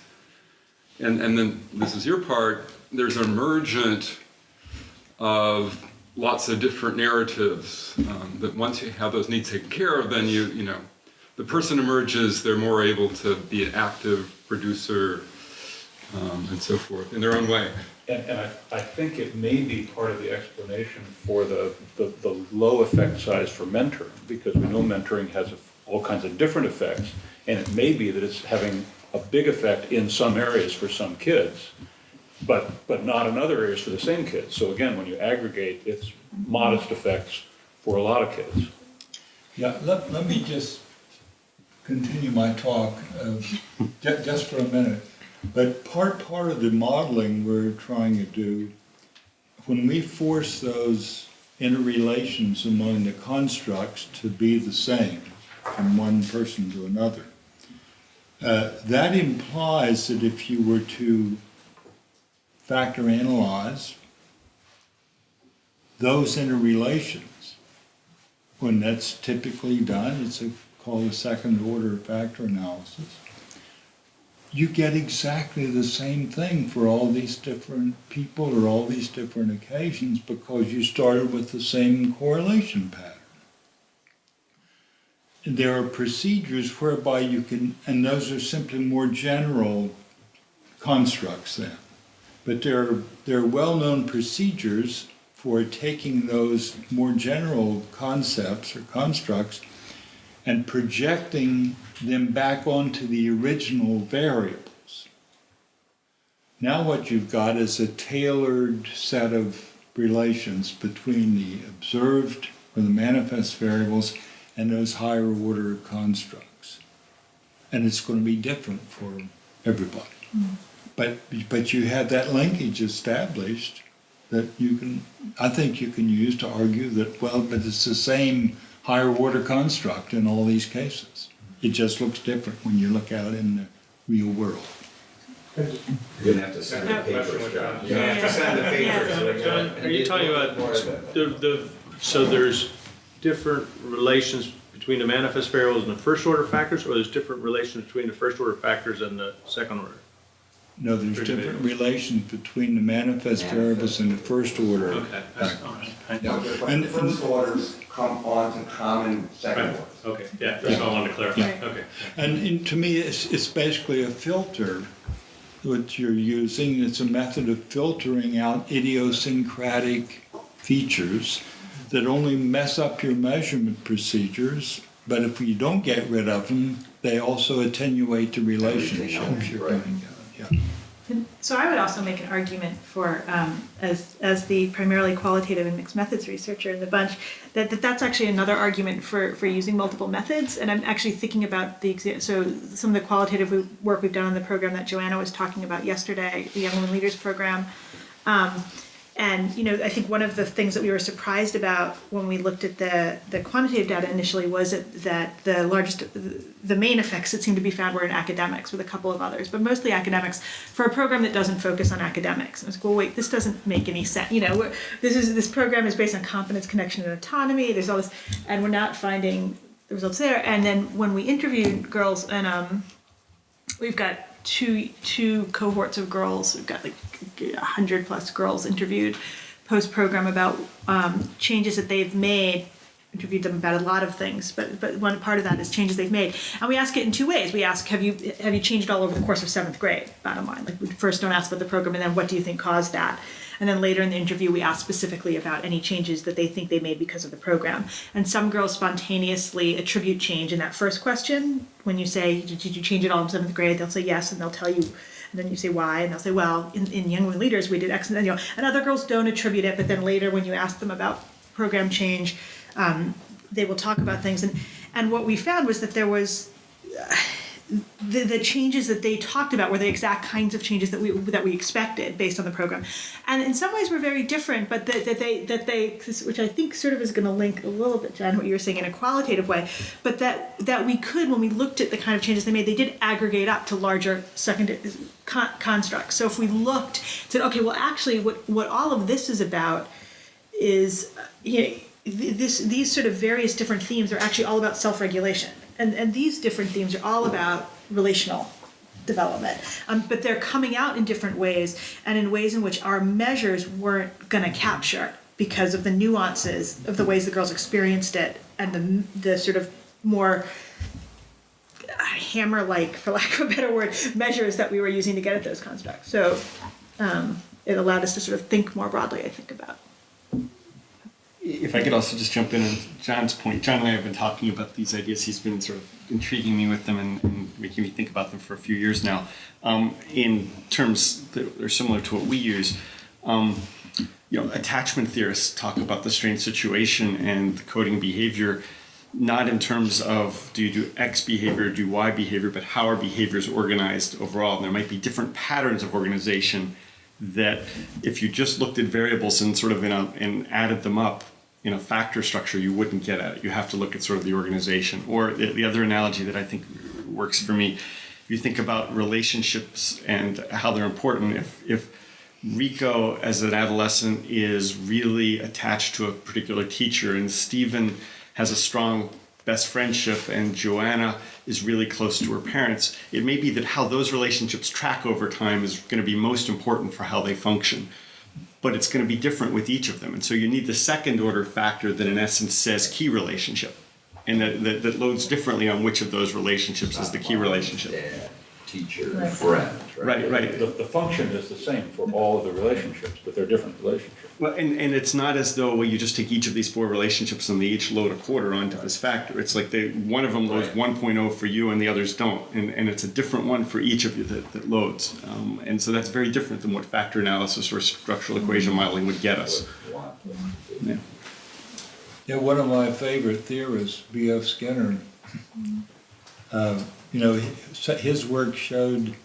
and then, this is your part, there's an emergent of lots of different narratives, that once you have those needs taken care of, then the person emerges, they're more able to be an active producer, and so forth, in their own way. And I think it may be part of the explanation for the low effect size for mentoring, because we know mentoring has all kinds of different effects, and it may be that it's having a big effect in some areas for some kids, but not in other areas for the same kids. So again, when you aggregate, it's modest effects for a lot of kids. Yeah, let me just continue my talk just for a minute. But part of the modeling we're trying to do, when we force those interrelations among the constructs to be the same from one person to another, that implies that if you were to factor analyze those interrelations, when that's typically done, it's called a second order factor analysis. you get exactly the same thing for all these different people or all these different occasions because you started with the same correlation pattern. There are procedures whereby you can, and those are simply more general constructs then. But there are well-known procedures for taking those more general concepts or constructs and projecting them back onto the original variables. Now what you've got is a tailored set of relations between the observed or the manifest variables and those higher order constructs. And it's going to be different for everybody. But you have that linkage established that you can, I think you can use to argue that, well, but it's the same higher order construct in all these cases. It just looks different when you look out in the real world. You're gonna have to send the papers, John. You're gonna have to send the papers. John, are you talking about so there's different relations between the manifest variables and the first order factors, or there's different relations between the first order factors and the second order? No, there's different relations between the manifest variables and the first order. Okay, that's all right. No, but the first orders come on to common second orders. Okay, yeah, that's what I wanted to clarify. Yeah. Okay. And to me, it's basically a filter that you're using. It's a method of filtering out idiosyncratic features that only mess up your measurement procedures, but if you don't get rid of them, they also attenuate the relationships you're going to. Yeah. And so I would also make an argument for, as the primarily qualitative and mixed methods researcher in the bunch, that's actually another argument for using multiple methods. And I'm actually thinking about so some of the qualitative work we've done on the program that Joanna was talking about yesterday, the Young Women Leaders Program. And I think one of the things that we were surprised about when we looked at the quantitative data initially was that the main effects that seemed to be found were in academics with a couple of others, but mostly academics for a program that doesn't focus on academics. And I was like, well, wait, this doesn't make any sense. This program is based on competence, connection, and autonomy. There's all this, and we're not finding the results there. And then when we interviewed girls, and we've got two cohorts of girls. We've got like 100 plus girls interviewed post-program about changes that they've made. Interviewed them about a lot of things, but one part of that is changes they've made. And we ask it in two ways. We ask, have you changed all over the course of 7th grade? Bottom line, like we first don't ask about the program, and then what do you think caused that? And then later in the interview, we ask specifically about any changes that they think they made because of the program. And some girls spontaneously attribute change in that first question. When you say, did you change it all in 7th grade? They'll say yes, and they'll tell you. And then you say why, and they'll say, well, in Young Women Leaders, we did X, and then, and other girls don't attribute it, but then later when you ask them about program change, they will talk about things. And what we found was that there was, the changes that they talked about were the exact kinds of changes that we expected based on the program, and in some ways were very different. But that they, which I think sort of is going to link a little bit, John, what you were saying in a qualitative way, but that we could, when we looked at the kind of changes they made, they did aggregate up to larger secondary constructs. So if we said, okay, well, actually, what all of this is about is, these sort of various different themes are actually all about self-regulation. And these different themes are all about relational development, but they're coming out in different ways and in ways in which our measures weren't going to capture because of the nuances of the ways the girls experienced it and the sort of more hammer-like, for lack of a better word, measures that we were using to get at those constructs. So it allowed us to sort of think more broadly, I think, about. If I could also just jump in on John's point. John and I have been talking about these ideas. He's been sort of intriguing me with them and making me think about them for a few years now. In terms that are similar to what we use, attachment theorists talk about the strange situation and the coding behavior, not in terms of do you do X behavior or do Y behavior, but how our behavior is organized overall. And there might be different patterns of organization that if you just looked at variables and sort of and added them up in a factor structure, you wouldn't get at it. You have to look at sort of the organization. Or the other analogy that I think works for me, if you think about relationships and how they're important, if Rico as an adolescent is really attached to a particular teacher and Stephen has a strong best friendship and Joanna is really close to her parents, it may be that how those relationships track over time is going to be most important for how they function. But it's going to be different with each of them. And so you need the second order factor that in essence says key relationship. And that loads differently on which of those relationships is the key relationship. Dad, teacher, friend, right? Right. The function is the same for all of the relationships, but they're different relationships. Well, and it's not as though, well, you just take each of these 4 relationships and they each load a quarter onto this factor. It's like one of them loads 1.0 for you and the others don't. And it's a different one for each of you that loads. And so that's very different than what factor analysis or structural equation modeling would get us. Yeah. Yeah, one of my favorite theorists, B.F. Skinner, his work showed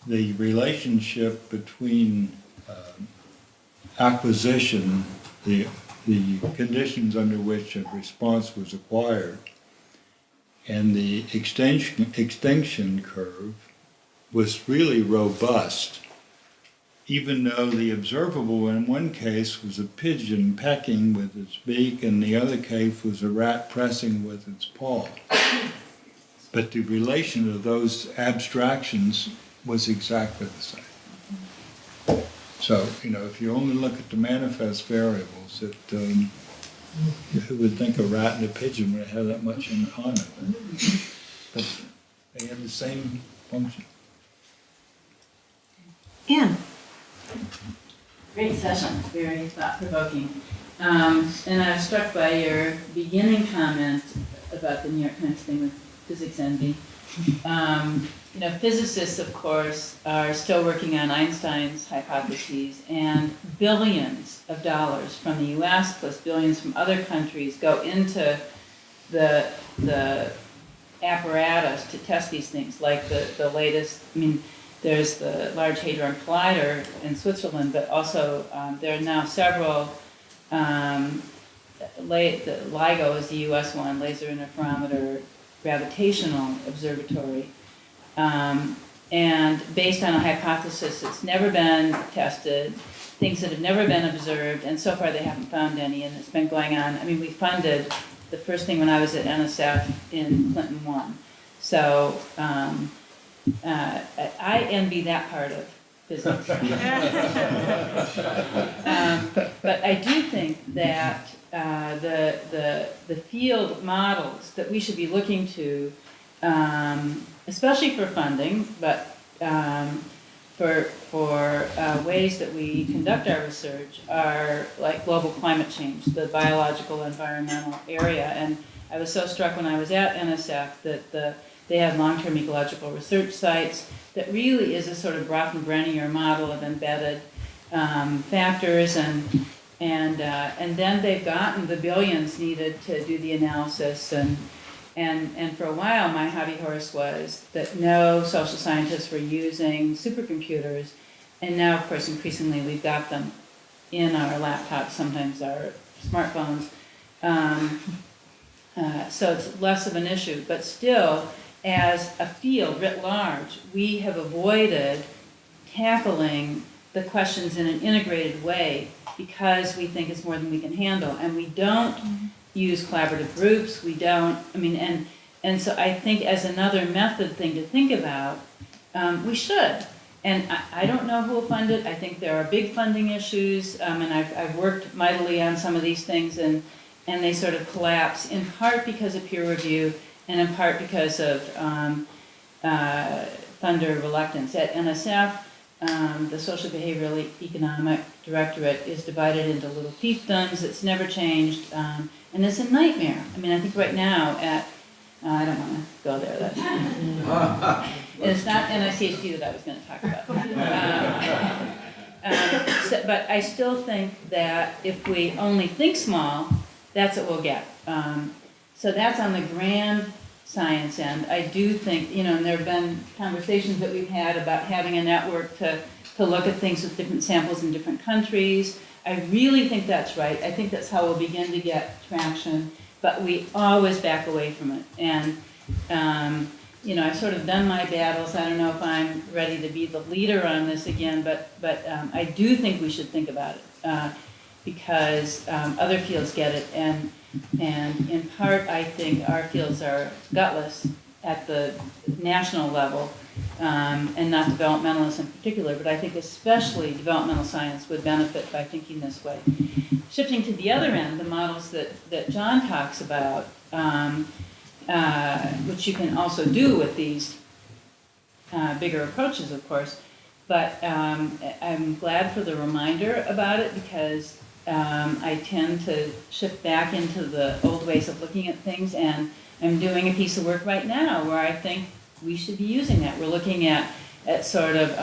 the relationship between acquisition, the conditions under which a response was acquired, and the extinction curve was really robust, even though the observable in one case was a pigeon pecking with its beak and the other case was a rat pressing with its paw. But the relation of those abstractions was exactly the same. So, if you only look at the manifest variables, who would think a rat and a pigeon would have that much in common? But they have the same function. Anne. Great session, very thought-provoking. And I was struck by your beginning comment about the New York Times thing with physics envy. Physicists, of course, are still working on Einstein's hypotheses, and billions of dollars from the US plus billions from other countries go into the apparatus to test these things, like the latest, there's the Large Hadron Collider in Switzerland, but also there are now several, the LIGO is the US one, Laser Interferometer Gravitational Observatory. And based on a hypothesis that's never been tested, things that have never been observed, and so far they haven't found any, and it's been going on. We funded the first thing when I was at NSF in Clinton 1. So I envy that part of physics. But I do think that the field models that we should be looking to, especially for funding, but for ways that we conduct our research, are like global climate change, the biological environmental area. And I was so struck when I was at NSF that they have long-term ecological research sites that really is a sort of Bronfenbrenner model of embedded factors, and then they've gotten the billions needed to do the analysis, and for a while my hobby horse was that no social scientists were using supercomputers, and now of course increasingly we've got them in our laptops, sometimes our smartphones, so it's less of an issue, but still, as a field writ large, we have avoided tackling the questions in an integrated way because we think it's more than we can handle, and we don't use collaborative groups, we don't, and so I think as another method thing to think about, we should. And I don't know who will fund it. I think there are big funding issues, and I've worked mightily on some of these things, and they sort of collapse, in part because of peer review, and in part because of funder reluctance. At NSF, the Social Behavioral Economic Directorate is divided into little fiefdoms. It's never changed, and it's a nightmare. I think right now I don't want to go there. And it's not NICHD that I was going to talk about. But I still think that if we only think small, that's what we'll get. So that's on the grand science end. I do think, and there have been conversations that we've had about having a network to look at things with different samples in different countries. I really think that's right. I think that's how we'll begin to get traction, but we always back away from it. And, I've sort of done my battles. I don't know if I'm ready to be the leader on this again, but I do think we should think about it. because other fields get it, and in part, I think our fields are gutless at the national level, and not developmentalists in particular, but I think especially developmental science would benefit by thinking this way. Shifting to the other end, the models that John talks about, which you can also do with these bigger approaches, of course, but I'm glad for the reminder about it, because I tend to shift back into the old ways of looking at things, and I'm doing a piece of work right now where I think we should be using that. We're looking at sort of,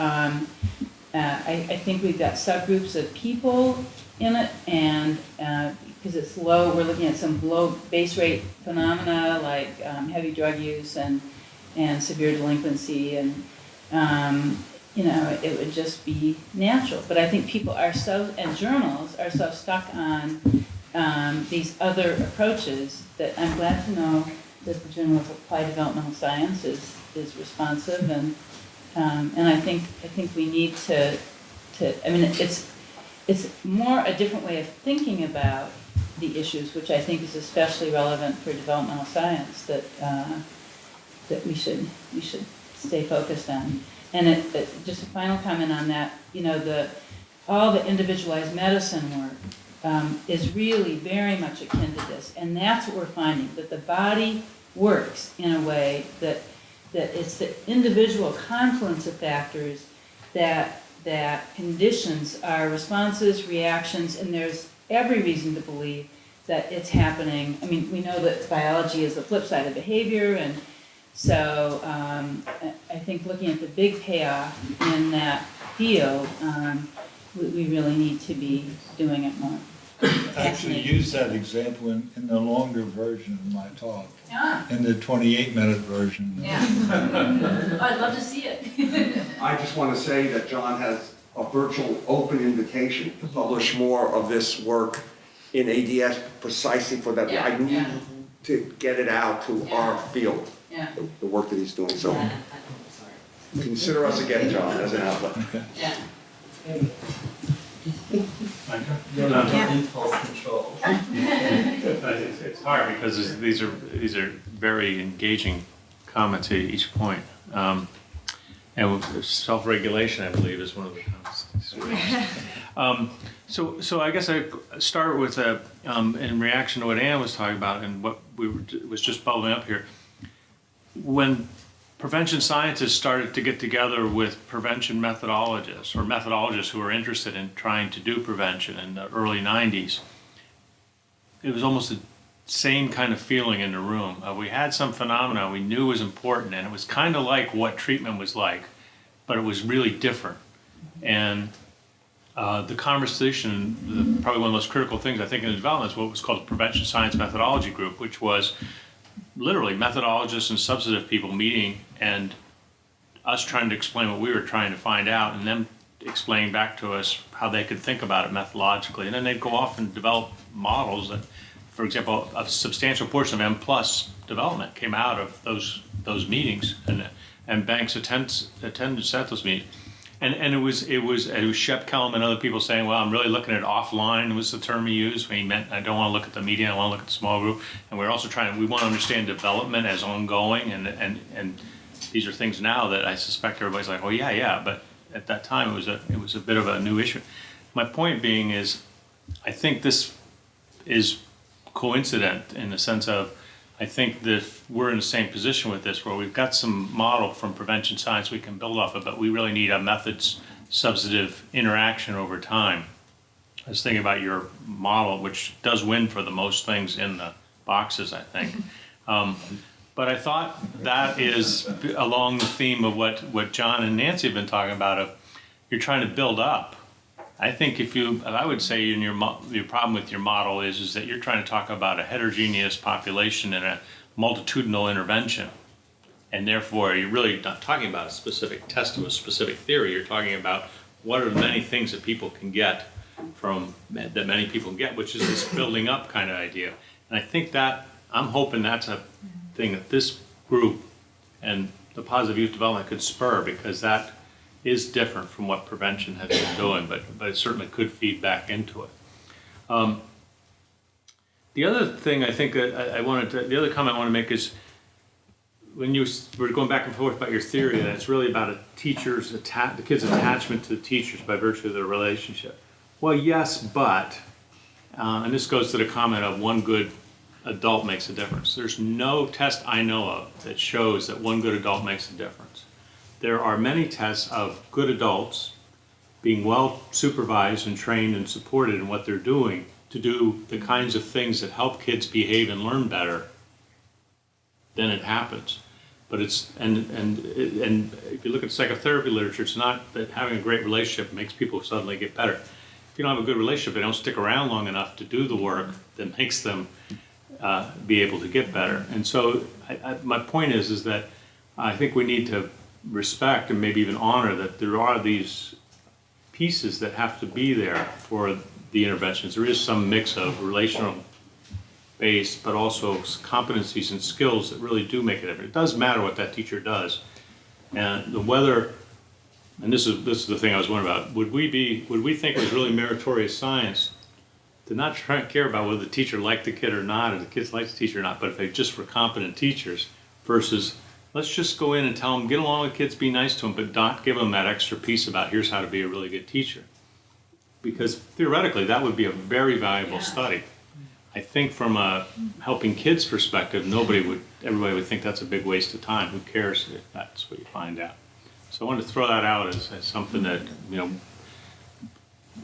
I think we've got subgroups of people in it, and because it's low, we're looking at some low base rate phenomena like heavy drug use and severe delinquency, and it would just be natural. But I think people are and journals are so stuck on these other approaches that I'm glad to know that the Journal of Applied Developmental Science is responsive, and I think we need to I mean, it's more a different way of thinking about the issues, which I think is especially relevant for developmental science, that we should stay focused on. And just a final comment on that, all the individualized medicine work is really very much akin to this, and that's what we're finding, that the body works in a way that it's the individual confluence of factors that conditions our responses, reactions, and there's every reason to believe that it's happening. I mean, we know that biology is the flip side of behavior, and so I think looking at the big payoff in that field, we really need to be doing it more. Actually use that example in the longer version of my talk, Ah, in the 28-minute version. yeah. I'd love to see it. I just want to say that John has a virtual open invitation to publish more of this work in ADS precisely for that. Yeah, I need yeah. to get it out to our field, Yeah, the work that he's doing. So consider us again, John, as an outlet. yeah. Impulse control. It's hard because these are very engaging comments at each point. And self-regulation, I believe, is one of the comments. So I guess I start with in reaction to what Ann was talking about and what was just bubbling up here. When prevention scientists started to get together with prevention methodologists, or methodologists who were interested in trying to do prevention in the early 90s, it was almost the same kind of feeling in the room. We had some phenomena we knew was important, and it was kind of like what treatment was like, but it was really different. And the conversation, probably one of the most critical things I think in the development is what was called the Prevention Science Methodology Group, which was literally methodologists and substantive people meeting and us trying to explain what we were trying to find out, and them explaining back to us how they could think about it methodologically. And then they'd go off and develop models that, for example, a substantial portion of M+ development came out of those meetings, and Banks attendance at those meetings. And it was Shep Kellum and other people saying, well, I'm really looking at offline was the term he used when he meant I don't want to look at the media, I want to look at the small group. And we're also we want to understand development as ongoing, and these are things now that I suspect everybody's like, oh yeah, but at that time it was a bit of a new issue. My point being is, I think this is coincident in the sense of, I think that we're in the same position with this, where we've got some model from prevention science we can build off of, but we really need a methods substantive interaction over time. I was thinking about your model, which does win for the most things in the boxes, I think. But I thought that is along the theme of what John and Nancy have been talking about, of you're trying to build up. I think I would say your problem with your model is that you're trying to talk about a heterogeneous population and a multitudinal intervention. And therefore, you're really not talking about a specific test of a specific theory. You're talking about what are the many things that people can get that many people can get, which is this building up kind of idea. And I think I'm hoping that's a thing that this group and the positive youth development could spur, because that is different from what prevention has been doing, but it certainly could feed back into it. The other thing I think that the other comment I want to make is when you were going back and forth about your theory, that it's really about the kid's attachment to the teachers by virtue of their relationship. Well, yes, but, and this goes to the comment of one good adult makes a difference. There's no test I know of that shows that one good adult makes a difference. There are many tests of good adults being well supervised and trained and supported in what they're doing to do the kinds of things that help kids behave and learn better, then it happens. But it's, and if you look at psychotherapy literature, it's not that having a great relationship makes people suddenly get better. If you don't have a good relationship, they don't stick around long enough to do the work that makes them be able to get better. And so my point is that I think we need to respect and maybe even honor that there are these pieces that have to be there for the interventions. There is some mix of relational based, but also competencies and skills that really do make a difference. It does matter what that teacher does. And this is the thing I was wondering about, would we think it was really meritorious science to not try and care about whether the teacher liked the kid or not, or the kids liked the teacher or not, but if they just were competent teachers, versus let's just go in and tell them, get along with kids, be nice to them, but not give them that extra piece about here's how to be a really good teacher. Because theoretically, that would be a very valuable study. I think from a helping kids perspective, everybody would think that's a big waste of time. Who cares if that's what you find out? So I wanted to throw that out as something that,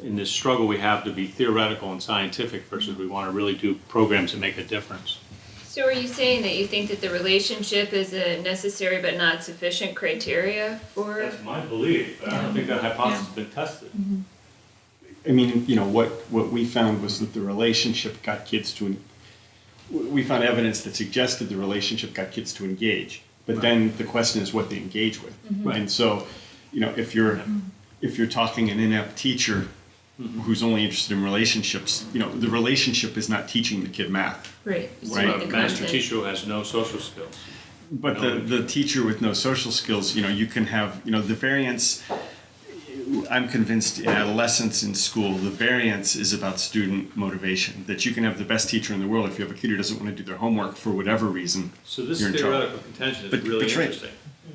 in this struggle we have to be theoretical and scientific versus we want to really do programs that make a difference. So are you saying that you think that the relationship is a necessary but not sufficient criteria for? That's my belief, but I don't think that hypothesis has been tested. Mm-hmm. I mean, what we found was that the relationship got kids to, we found evidence that suggested the relationship got kids to engage. But then the question is what they engage with. Mm-hmm. And so, if you're talking an inept teacher who's only interested in relationships, the relationship is not teaching the kid math. Right. Right. A master teacher who has no social skills. But the teacher with no social skills, you can have, the variance. I'm convinced in adolescence in school, the variance is about student motivation. That you can have the best teacher in the world if you have a kid who doesn't want to do their homework for whatever reason. So this you're in trouble. theoretical contention is But- really but right. interesting.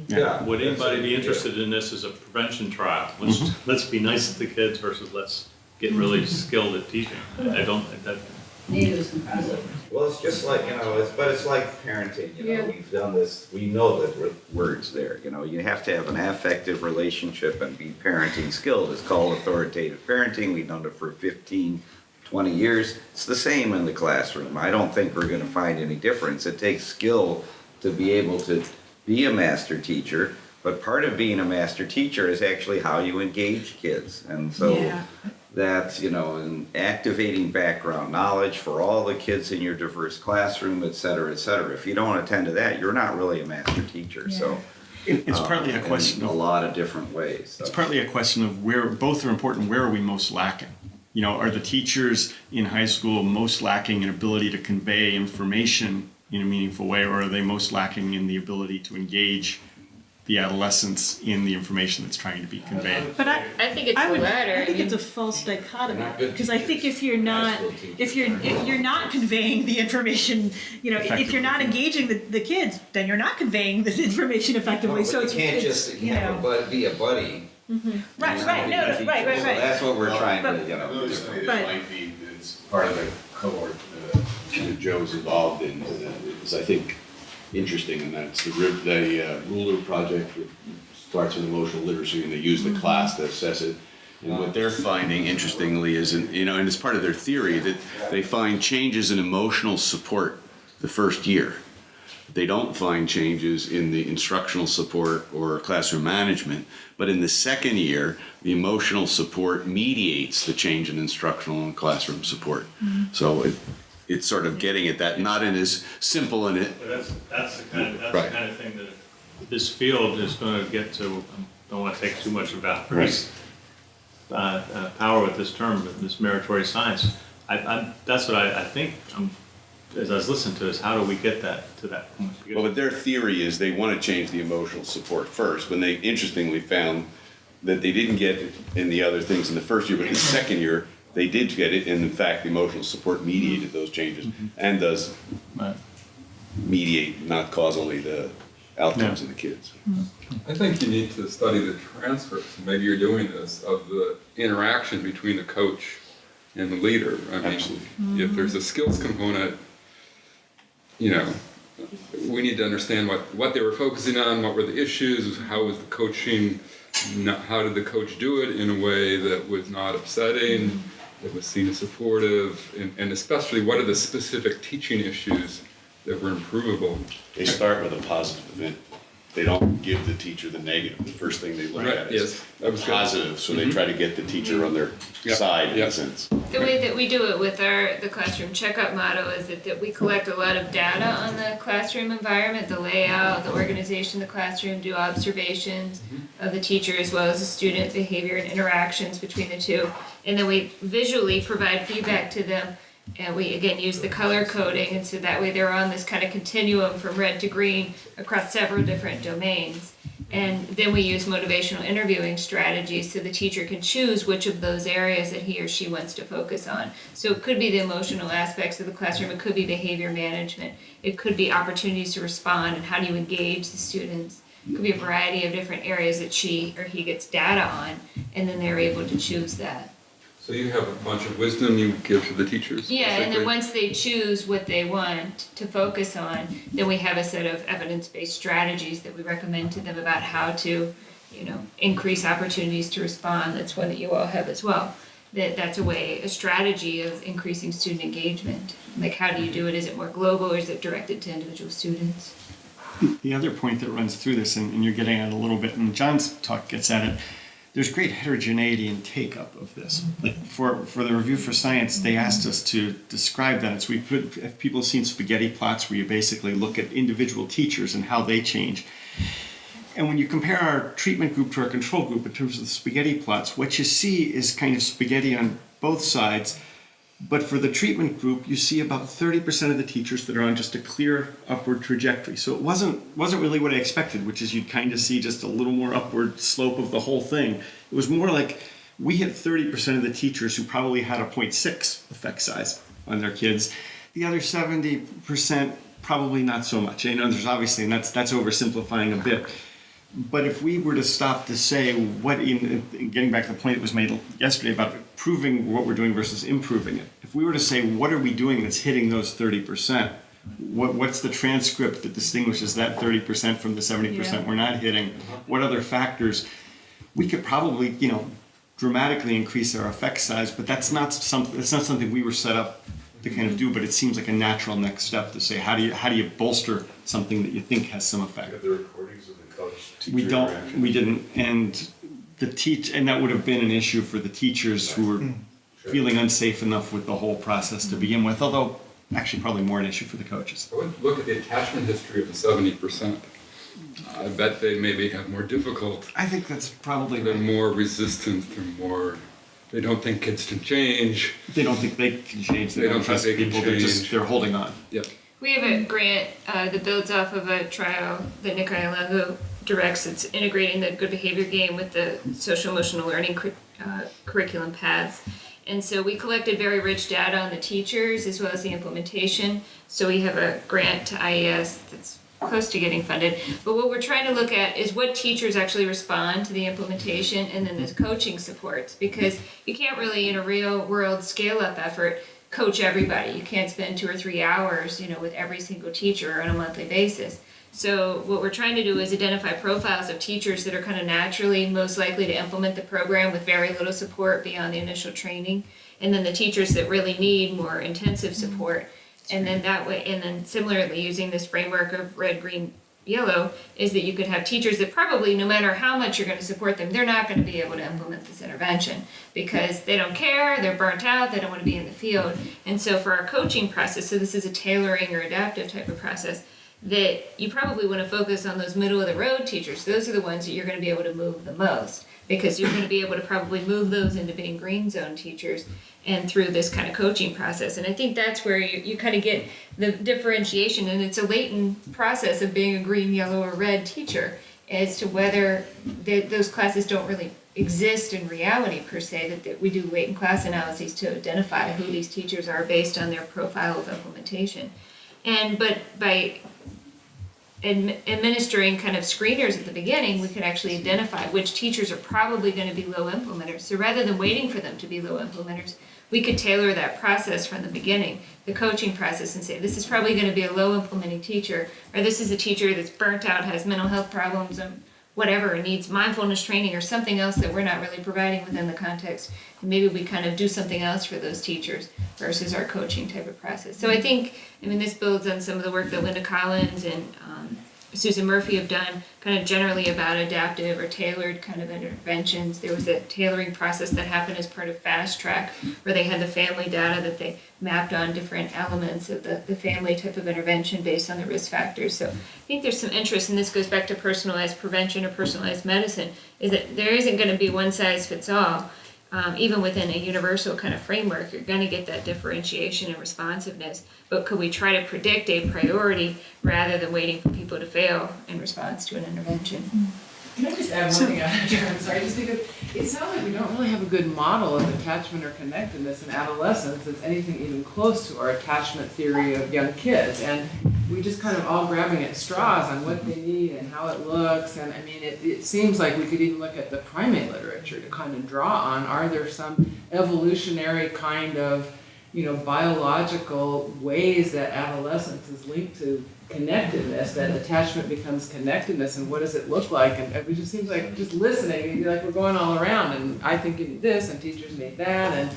Yeah. Would anybody be interested in this as a prevention trial? Let's be nice to the kids versus let's get really skilled at teaching. I don't think that. Well, it's just like, it's like parenting, we've done this, we know the words there, you have to have an affective relationship and be parenting skilled. It's called authoritative parenting. We've done it for 15, 20 years. It's the same in the classroom. I don't think we're gonna find any difference. It takes skill to be able to be a master teacher, but part of being a master teacher is actually how you engage kids. And so that's, an activating background knowledge for all the kids in your diverse classroom, et cetera, et cetera. If you don't attend to that, you're not really a master teacher. So It's partly a question in of a lot of different ways. So. It's partly a question of where both are important. Where are we most lacking? Are the teachers in high school most lacking in ability to convey information in a meaningful way, or are they most lacking in the ability to engage the adolescents in the information that's trying to be conveyed? But I think it's the latter. I think it's a false dichotomy, because I think if you're not conveying the information, if you're not engaging the kids, then you're not conveying the information effectively. So you can't just be a buddy. Right. No, right. So that's what we're trying to, It might be, it's part of the cohort that Joe's involved in, is I think interesting, and that's the ruler project that starts with emotional literacy, and they use the class to assess it. And what they're finding, interestingly, is, and it's part of their theory, that they find changes in emotional support the first year. They don't find changes in the instructional support or classroom management, but in the second year, the emotional support mediates the change in instructional and classroom support. So it's sort of getting at that, not in as simple in it. But that's the kind of thing that this field is going to get to. I don't want to take too much about power with this term, but this meritorious science. That's what I think. As I was listening to this, how do we get that to that point? Well, but their theory is they want to change the emotional support first, when they interestingly found that they didn't get in the other things in the first year, but in the second year, they did get it, and in fact, the emotional support mediated those changes and does Right. mediate, not cause only the outcomes of the kids. I think you need to study the transcripts, and maybe you're doing this, of the interaction between the coach and the leader. I mean, Absolutely. if there's a skills component, you know, we need to understand what they were focusing on, what were the issues, how was the coaching, how did the coach do it in a way that was not upsetting, that was seen as supportive, and especially what are the specific teaching issues that were improvable. They start with a positive event. They don't give the teacher the negative. The first thing they look Right, at is yes, that was good. positive, so they try to get the teacher on their Yep, side in yep. a sense. The way that we do it with the classroom checkup model is that we collect a lot of data on the classroom environment, the layout, the organization of the classroom, do observations of the teacher as well as the student behavior and interactions between the two. And then we visually provide feedback to them. And we, again, use the color coding, and so that way they're on this kind of continuum from red to green across several different domains. And then we use motivational interviewing strategies so the teacher can choose which of those areas that he or she wants to focus on. So it could be the emotional aspects of the classroom, it could be behavior management, it could be opportunities to respond and how do you engage the students. It could be a variety of different areas that she or he gets data on, and then they're able to choose that. So you have a bunch of wisdom you give to the teachers? Yeah, and basically? then once they choose what they want to focus on, then we have a set of evidence-based strategies that we recommend to them about how to, increase opportunities to respond. That's one that you all have as well. That's a strategy of increasing student engagement. Like, how do you do it? Is it more global or is it directed to individual students? The other point that runs through this, and you're getting at it a little bit, and John's talk gets at it, there's great heterogeneity in take-up of this. Like for the Review for Science, they asked us to describe that. It's if people have seen spaghetti plots where you basically look at individual teachers and how they change. And when you compare our treatment group to our control group in terms of the spaghetti plots, what you see is kind of spaghetti on both sides. But for the treatment group, you see about 30% of the teachers that are on just a clear upward trajectory. So it wasn't really what I expected, which is you'd kind of see just a little more upward slope of the whole thing. It was more like we had 30% of the teachers who probably had a 0.6 effect size on their kids. The other 70% probably not so much. There's obviously, and that's oversimplifying a bit. But if we were to stop to say getting back to the point that was made yesterday about proving what we're doing versus improving it, if we were to say, what are we doing that's hitting those 30%? What's the transcript that distinguishes that 30% from the 70% we're not hitting? What other factors? We could probably, dramatically increase our effect size, but that's not something we were set up to kind of do, but it seems like a natural next step to say, how do you bolster something that you think has some effect? Have the recordings of the coach teacher We interaction? we didn't, and and that would have been an issue for the teachers who were feeling unsafe enough with the whole process to begin with, although actually probably more an issue for the coaches. I would look at the attachment history of the 70%. I bet they maybe have more difficult, I think that's probably they're more resistant, they don't think kids can change. They don't think they can change. They They don't don't trust think they can people. change. They're holding on. Yep. We have a grant that builds off of a trial that Nick Ialago directs. It's integrating the good behavior game with the social emotional learning curriculum paths. And so we collected very rich data on the teachers as well as the implementation. So we have a grant to IES that's close to getting funded. But what we're trying to look at is what teachers actually respond to the implementation and then the coaching supports. Because you can't really, in a real world scale-up effort, coach everybody. You can't spend 2 or 3 hours, with every single teacher on a monthly basis. So what we're trying to do is identify profiles of teachers that are kind of naturally most likely to implement the program with very little support beyond the initial training, and then the teachers that really need more intensive support. And then that way, and then similarly using this framework of red, green, yellow, is that you could have teachers that probably, no matter how much you're going to support them, they're not going to be able to implement this intervention because they don't care, they're burnt out, they don't want to be in the field. And so for our coaching process, so this is a tailoring or adaptive type of process, that you probably want to focus on those middle of the road teachers. Those are the ones that you're going to be able to move the most because you're going to be able to probably move those into being green zone teachers and through this kind of coaching process. And I think that's where you kind of get the differentiation, and it's a latent process of being a green, yellow, or red teacher as to whether those classes don't really exist in reality per se, that we do latent class analyses to identify who these teachers are based on their profile of implementation. But by administering kind of screeners at the beginning, we could actually identify which teachers are probably going to be low implementers. So rather than waiting for them to be low implementers, we could tailor that process from the beginning, the coaching process, and say, this is probably going to be a low implementing teacher, or this is a teacher that's burnt out, has mental health problems, and whatever, needs mindfulness training or something else that we're not really providing within the context. And maybe we kind of do something else for those teachers versus our coaching type of process. So I think, this builds on some of the work that Linda Collins and Susan Murphy have done kind of generally about adaptive or tailored kind of interventions. There was a tailoring process that happened as part of Fast Track where they had the family data that they mapped on different elements of the family type of intervention based on the risk factors. So I think there's some interest, and this goes back to personalized prevention or personalized medicine, is that there isn't going to be one size fits all. Even within a universal kind of framework, you're going to get that differentiation and responsiveness. But could we try to predict a priority rather than waiting for people to fail in response to an intervention? Can I just add one thing? I'm sorry, just because it sounds like we don't really have a good model of attachment or connectedness in adolescence that's anything even close to our attachment theory of young kids. And we just kind of all grabbing at straws on what they need and how it looks. And it seems like we could even look at the primate literature to kind of draw on, are there some evolutionary kind of, biological ways that adolescence is linked to connectedness, that attachment becomes connectedness, and what does it look like? And it just seems like just listening, you'd be like, we're going all around, and I think you need this, and teachers need that, and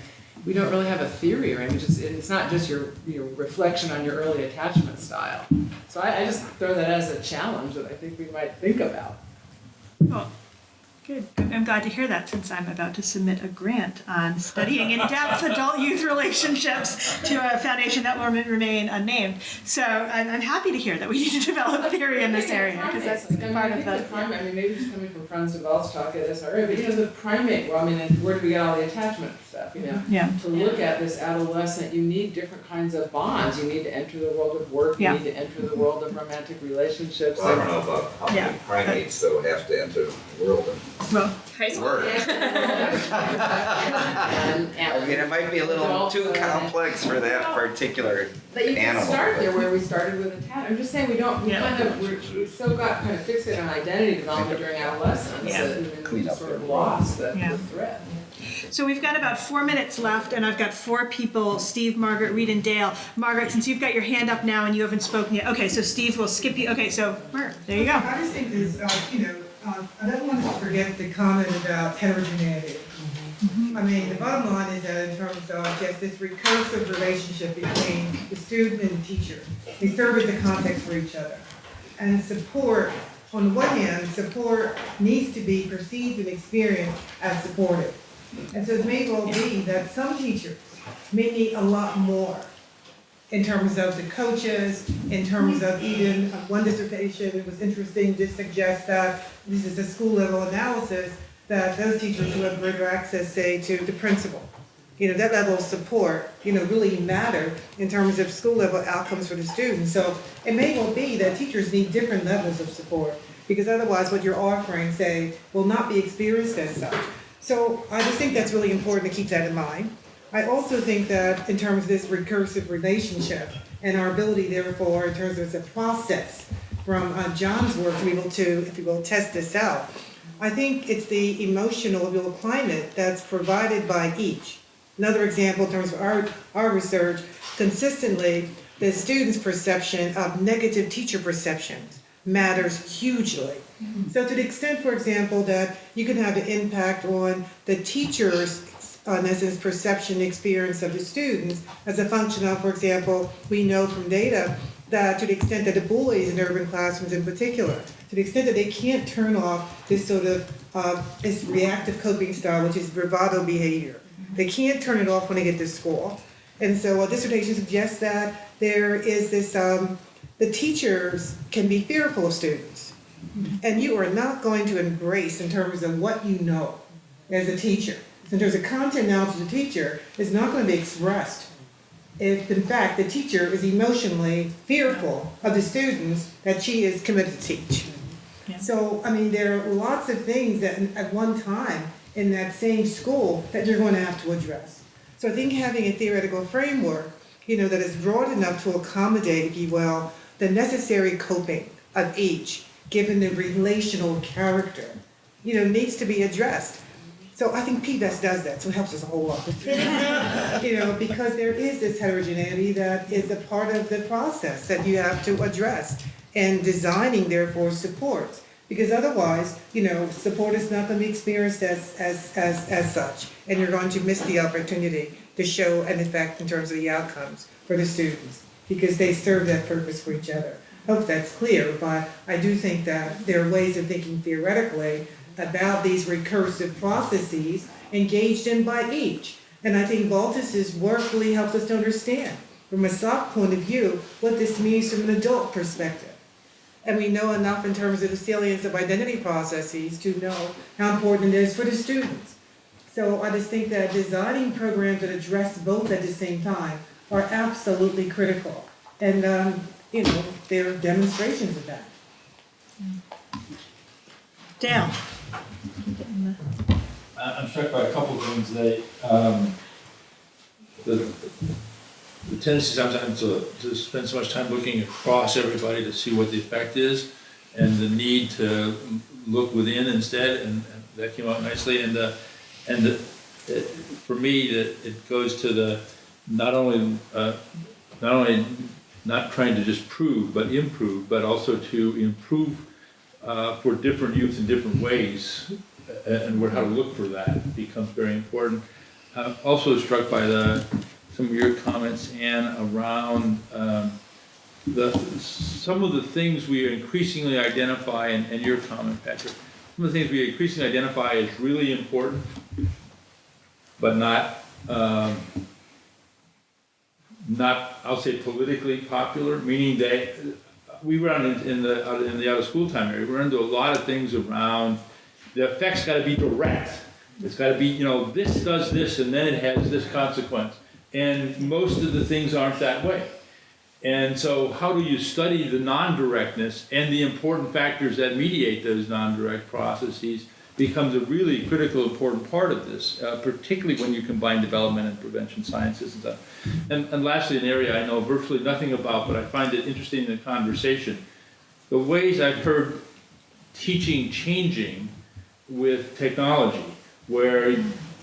we don't really have a theory, or it's not just your reflection on your early attachment style. So I just throw that as a challenge that I think we might think about. Well, good. I'm glad to hear that, since I'm about to submit a grant on studying in-depth adult-youth relationships to a foundation that will remain unnamed. So I'm happy to hear that we need to develop a theory in this area, because that's part of the... maybe just coming from Franz de Waal's talk at SRA, but the primate, where do we get all the attachment stuff, Yeah. To look at this adolescent, you need different kinds of bonds. You need to enter the world of work, you need to enter the world of romantic relationships. Well, I don't know about how many primates that would have to enter the world of Well, work. It might be a little too complex for that particular But you can animal. start there where we started with attachment. I'm just saying we still got kind of fixated on identity development during adolescence and we sort of lost the thread. so we've got about 4 minutes left, and I've got 4 people, Steve, Margaret, Reed, and Dale. Margaret, since you've got your hand up now and you haven't spoken yet, okay, so Steve will skip you. Okay, so Margaret, there you go. I just think there's, I don't want to forget the comment about heterogeneity. The bottom line is that in terms of just this recursive relationship between the student and the teacher, they serve as a context for each other. And support, on the one hand, support needs to be perceived and experienced as supportive. And so it may well be that some teachers may need a lot more in terms of the coaches, in terms of even one dissertation, it was interesting to suggest that this is a school level analysis, that those teachers who have greater access, say, to the principal, that level of support, really matter in terms of school level outcomes for the students. So it may well be that teachers need different levels of support, because otherwise what you're offering, say, will not be experienced as such. So I just think that's really important to keep that in mind. I also think that in terms of this recursive relationship and our ability, therefore, in terms of the process from John's work to be able to, if you will, test this out, I think it's the emotional climate that's provided by each. Another example in terms of our research, consistently, the student's perception of negative teacher perceptions matters hugely. So to the extent, for example, that you can have an impact on the teacher's in essence, perception experience of the students as a function of, for example, we know from data that to the extent that the bullies in urban classrooms in particular, to the extent that they can't turn off this sort of this reactive coping style, which is bravado behavior. They can't turn it off when they get to school. And so a dissertation suggests that there is this, the teachers can be fearful of students. And you are not going to embrace in terms of what you know as a teacher. In terms of content knowledge of the teacher, is not going to be expressed if, in fact, the teacher is emotionally fearful of the students that she is committed to teach. Yeah. So, there are lots of things that at one time in that same school that you're going to have to address. So I think having a theoretical framework, that is broad enough to accommodate, if you will, the necessary coping of each, given the relational character, needs to be addressed. So I think PBES does that, so it helps us a whole lot. Because there is this heterogeneity that is a part of the process that you have to address, and designing, therefore, supports. Because otherwise, support is not going to be experienced as such, and you're going to miss the opportunity to show an effect in terms of the outcomes for the students, because they serve that purpose for each other. I hope that's clear, but I do think that there are ways of thinking theoretically about these recursive processes engaged in by each. And I think Baltus's work really helps us to understand, from a soft point of view, what this means from an adult perspective. And we know enough in terms of the salience of identity processes to know how important it is for the students. So I just think that designing programs that address both at the same time are absolutely critical. And, there are demonstrations of that. Dale. I'm struck by a couple of things. The tendency sometimes to spend so much time looking across everybody to see what the effect is, and the need to look within instead, and that came out nicely. For me, it goes to the not only not trying to just prove but improve, but also to improve for different youth in different ways, and how to look for that becomes very important. I'm also struck by some of your comments, Anne, around some of the things we increasingly identify, and your comment, Patrick, some of the things we increasingly identify as really important, but not I'll say politically popular, meaning that we run in the out of school time area, we run into a lot of things around the effect's got to be direct. It's got to be, this does this and then it has this consequence. And most of the things aren't that way. And so how do you study the non-directness and the important factors that mediate those non-direct processes becomes a really critical, important part of this, particularly when you combine development and prevention sciences and stuff. And lastly, an area I know virtually nothing about, but I find it interesting in the conversation, the ways I've heard teaching changing with technology, where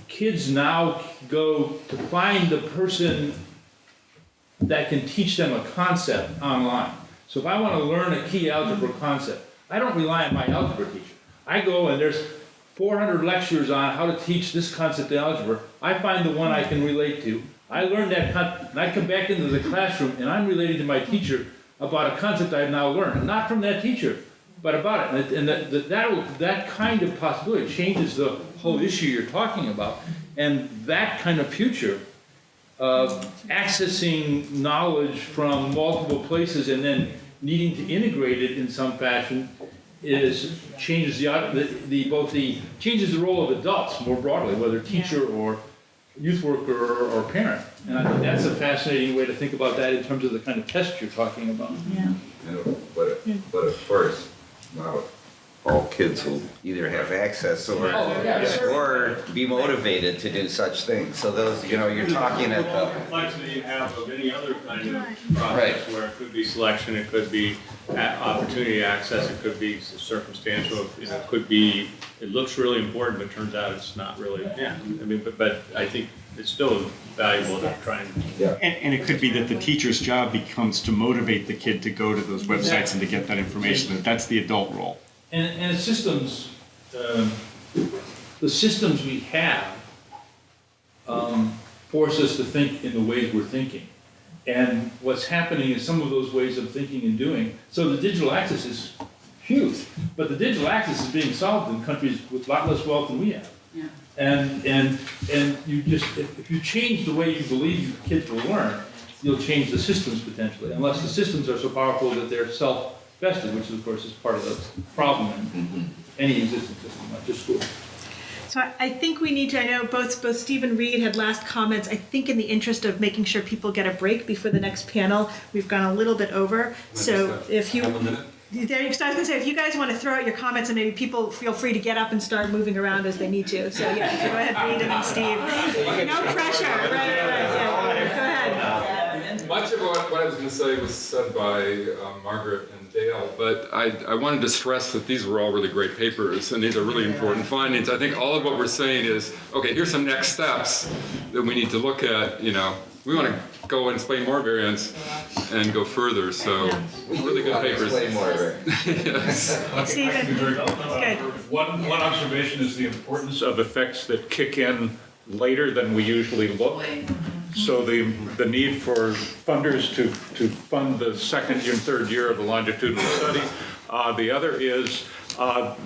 kids now go to find the person that can teach them a concept online. So if I want to learn a key algebra concept, I don't rely on my algebra teacher. I go and there's 400 lectures on how to teach this concept in algebra. I find the one I can relate to. I learn that and I come back into the classroom and I'm relating to my teacher about a concept I've now learned, not from that teacher, but about it. And that kind of possibility changes the whole issue you're talking about. And that kind of future of accessing knowledge from multiple places and then needing to integrate it in some fashion changes changes the role of adults more broadly, whether teacher or youth worker or parent. And I think that's a fascinating way to think about that in terms of the kind of test you're talking about. Yeah. But of course, not all kids will either have access or be motivated to do such things. So those, you're talking at the complexity you have of any other kind of process, where it could be selection, it could be opportunity access, it could be circumstantial, it could be, it looks really important, but turns out it's not really. Yeah, I mean, but I think it's still valuable to try and. Yeah. And it could be that the teacher's job becomes to motivate the kid to go to those websites and to get that information. That's the adult role. And systems, the systems we have force us to think in the ways we're thinking. And what's happening is some of those ways of thinking and doing. So the digital access is huge, but the digital access is being solved in countries with a lot less wealth than we have. Yeah. And you just, if you change the way you believe kids will learn, you'll change the systems potentially, unless the systems are so powerful that they're self-vested, which of course is part of the problem in any existing system, not just school. So I think we need to, I know both Steve and Reed had last comments. I think in the interest of making sure people get a break before the next panel, we've gone a little bit over. So if you, There, because I was gonna say, if you guys want to throw out your comments, and maybe people feel free to get up and start moving around as they need to. So yeah, so go ahead, Reed, and then Steve. No pressure. Right. Yeah. Go ahead. Much of what I was going to say was said by Margaret and Dale, but I wanted to stress that these were all really great papers, and these are really important findings. I think all of what we're saying is, okay, here's some next steps that we need to look at. You know, we want to go and explain more variants and go further. So really good papers. Yes. Stephen, good. One observation is the importance of effects that kick in later than we usually look. So the need for funders to fund the second and third year of a longitudinal study. The other is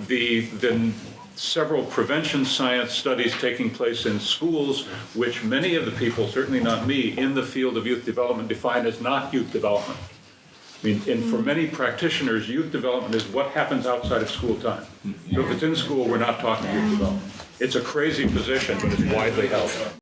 the several prevention science studies taking place in schools, which many of the people, certainly not me, in the field of youth development define as not youth development. I mean, and for many practitioners, youth development is what happens outside of school time. So if it's in school, we're not talking youth development. It's a crazy position, but it's widely held.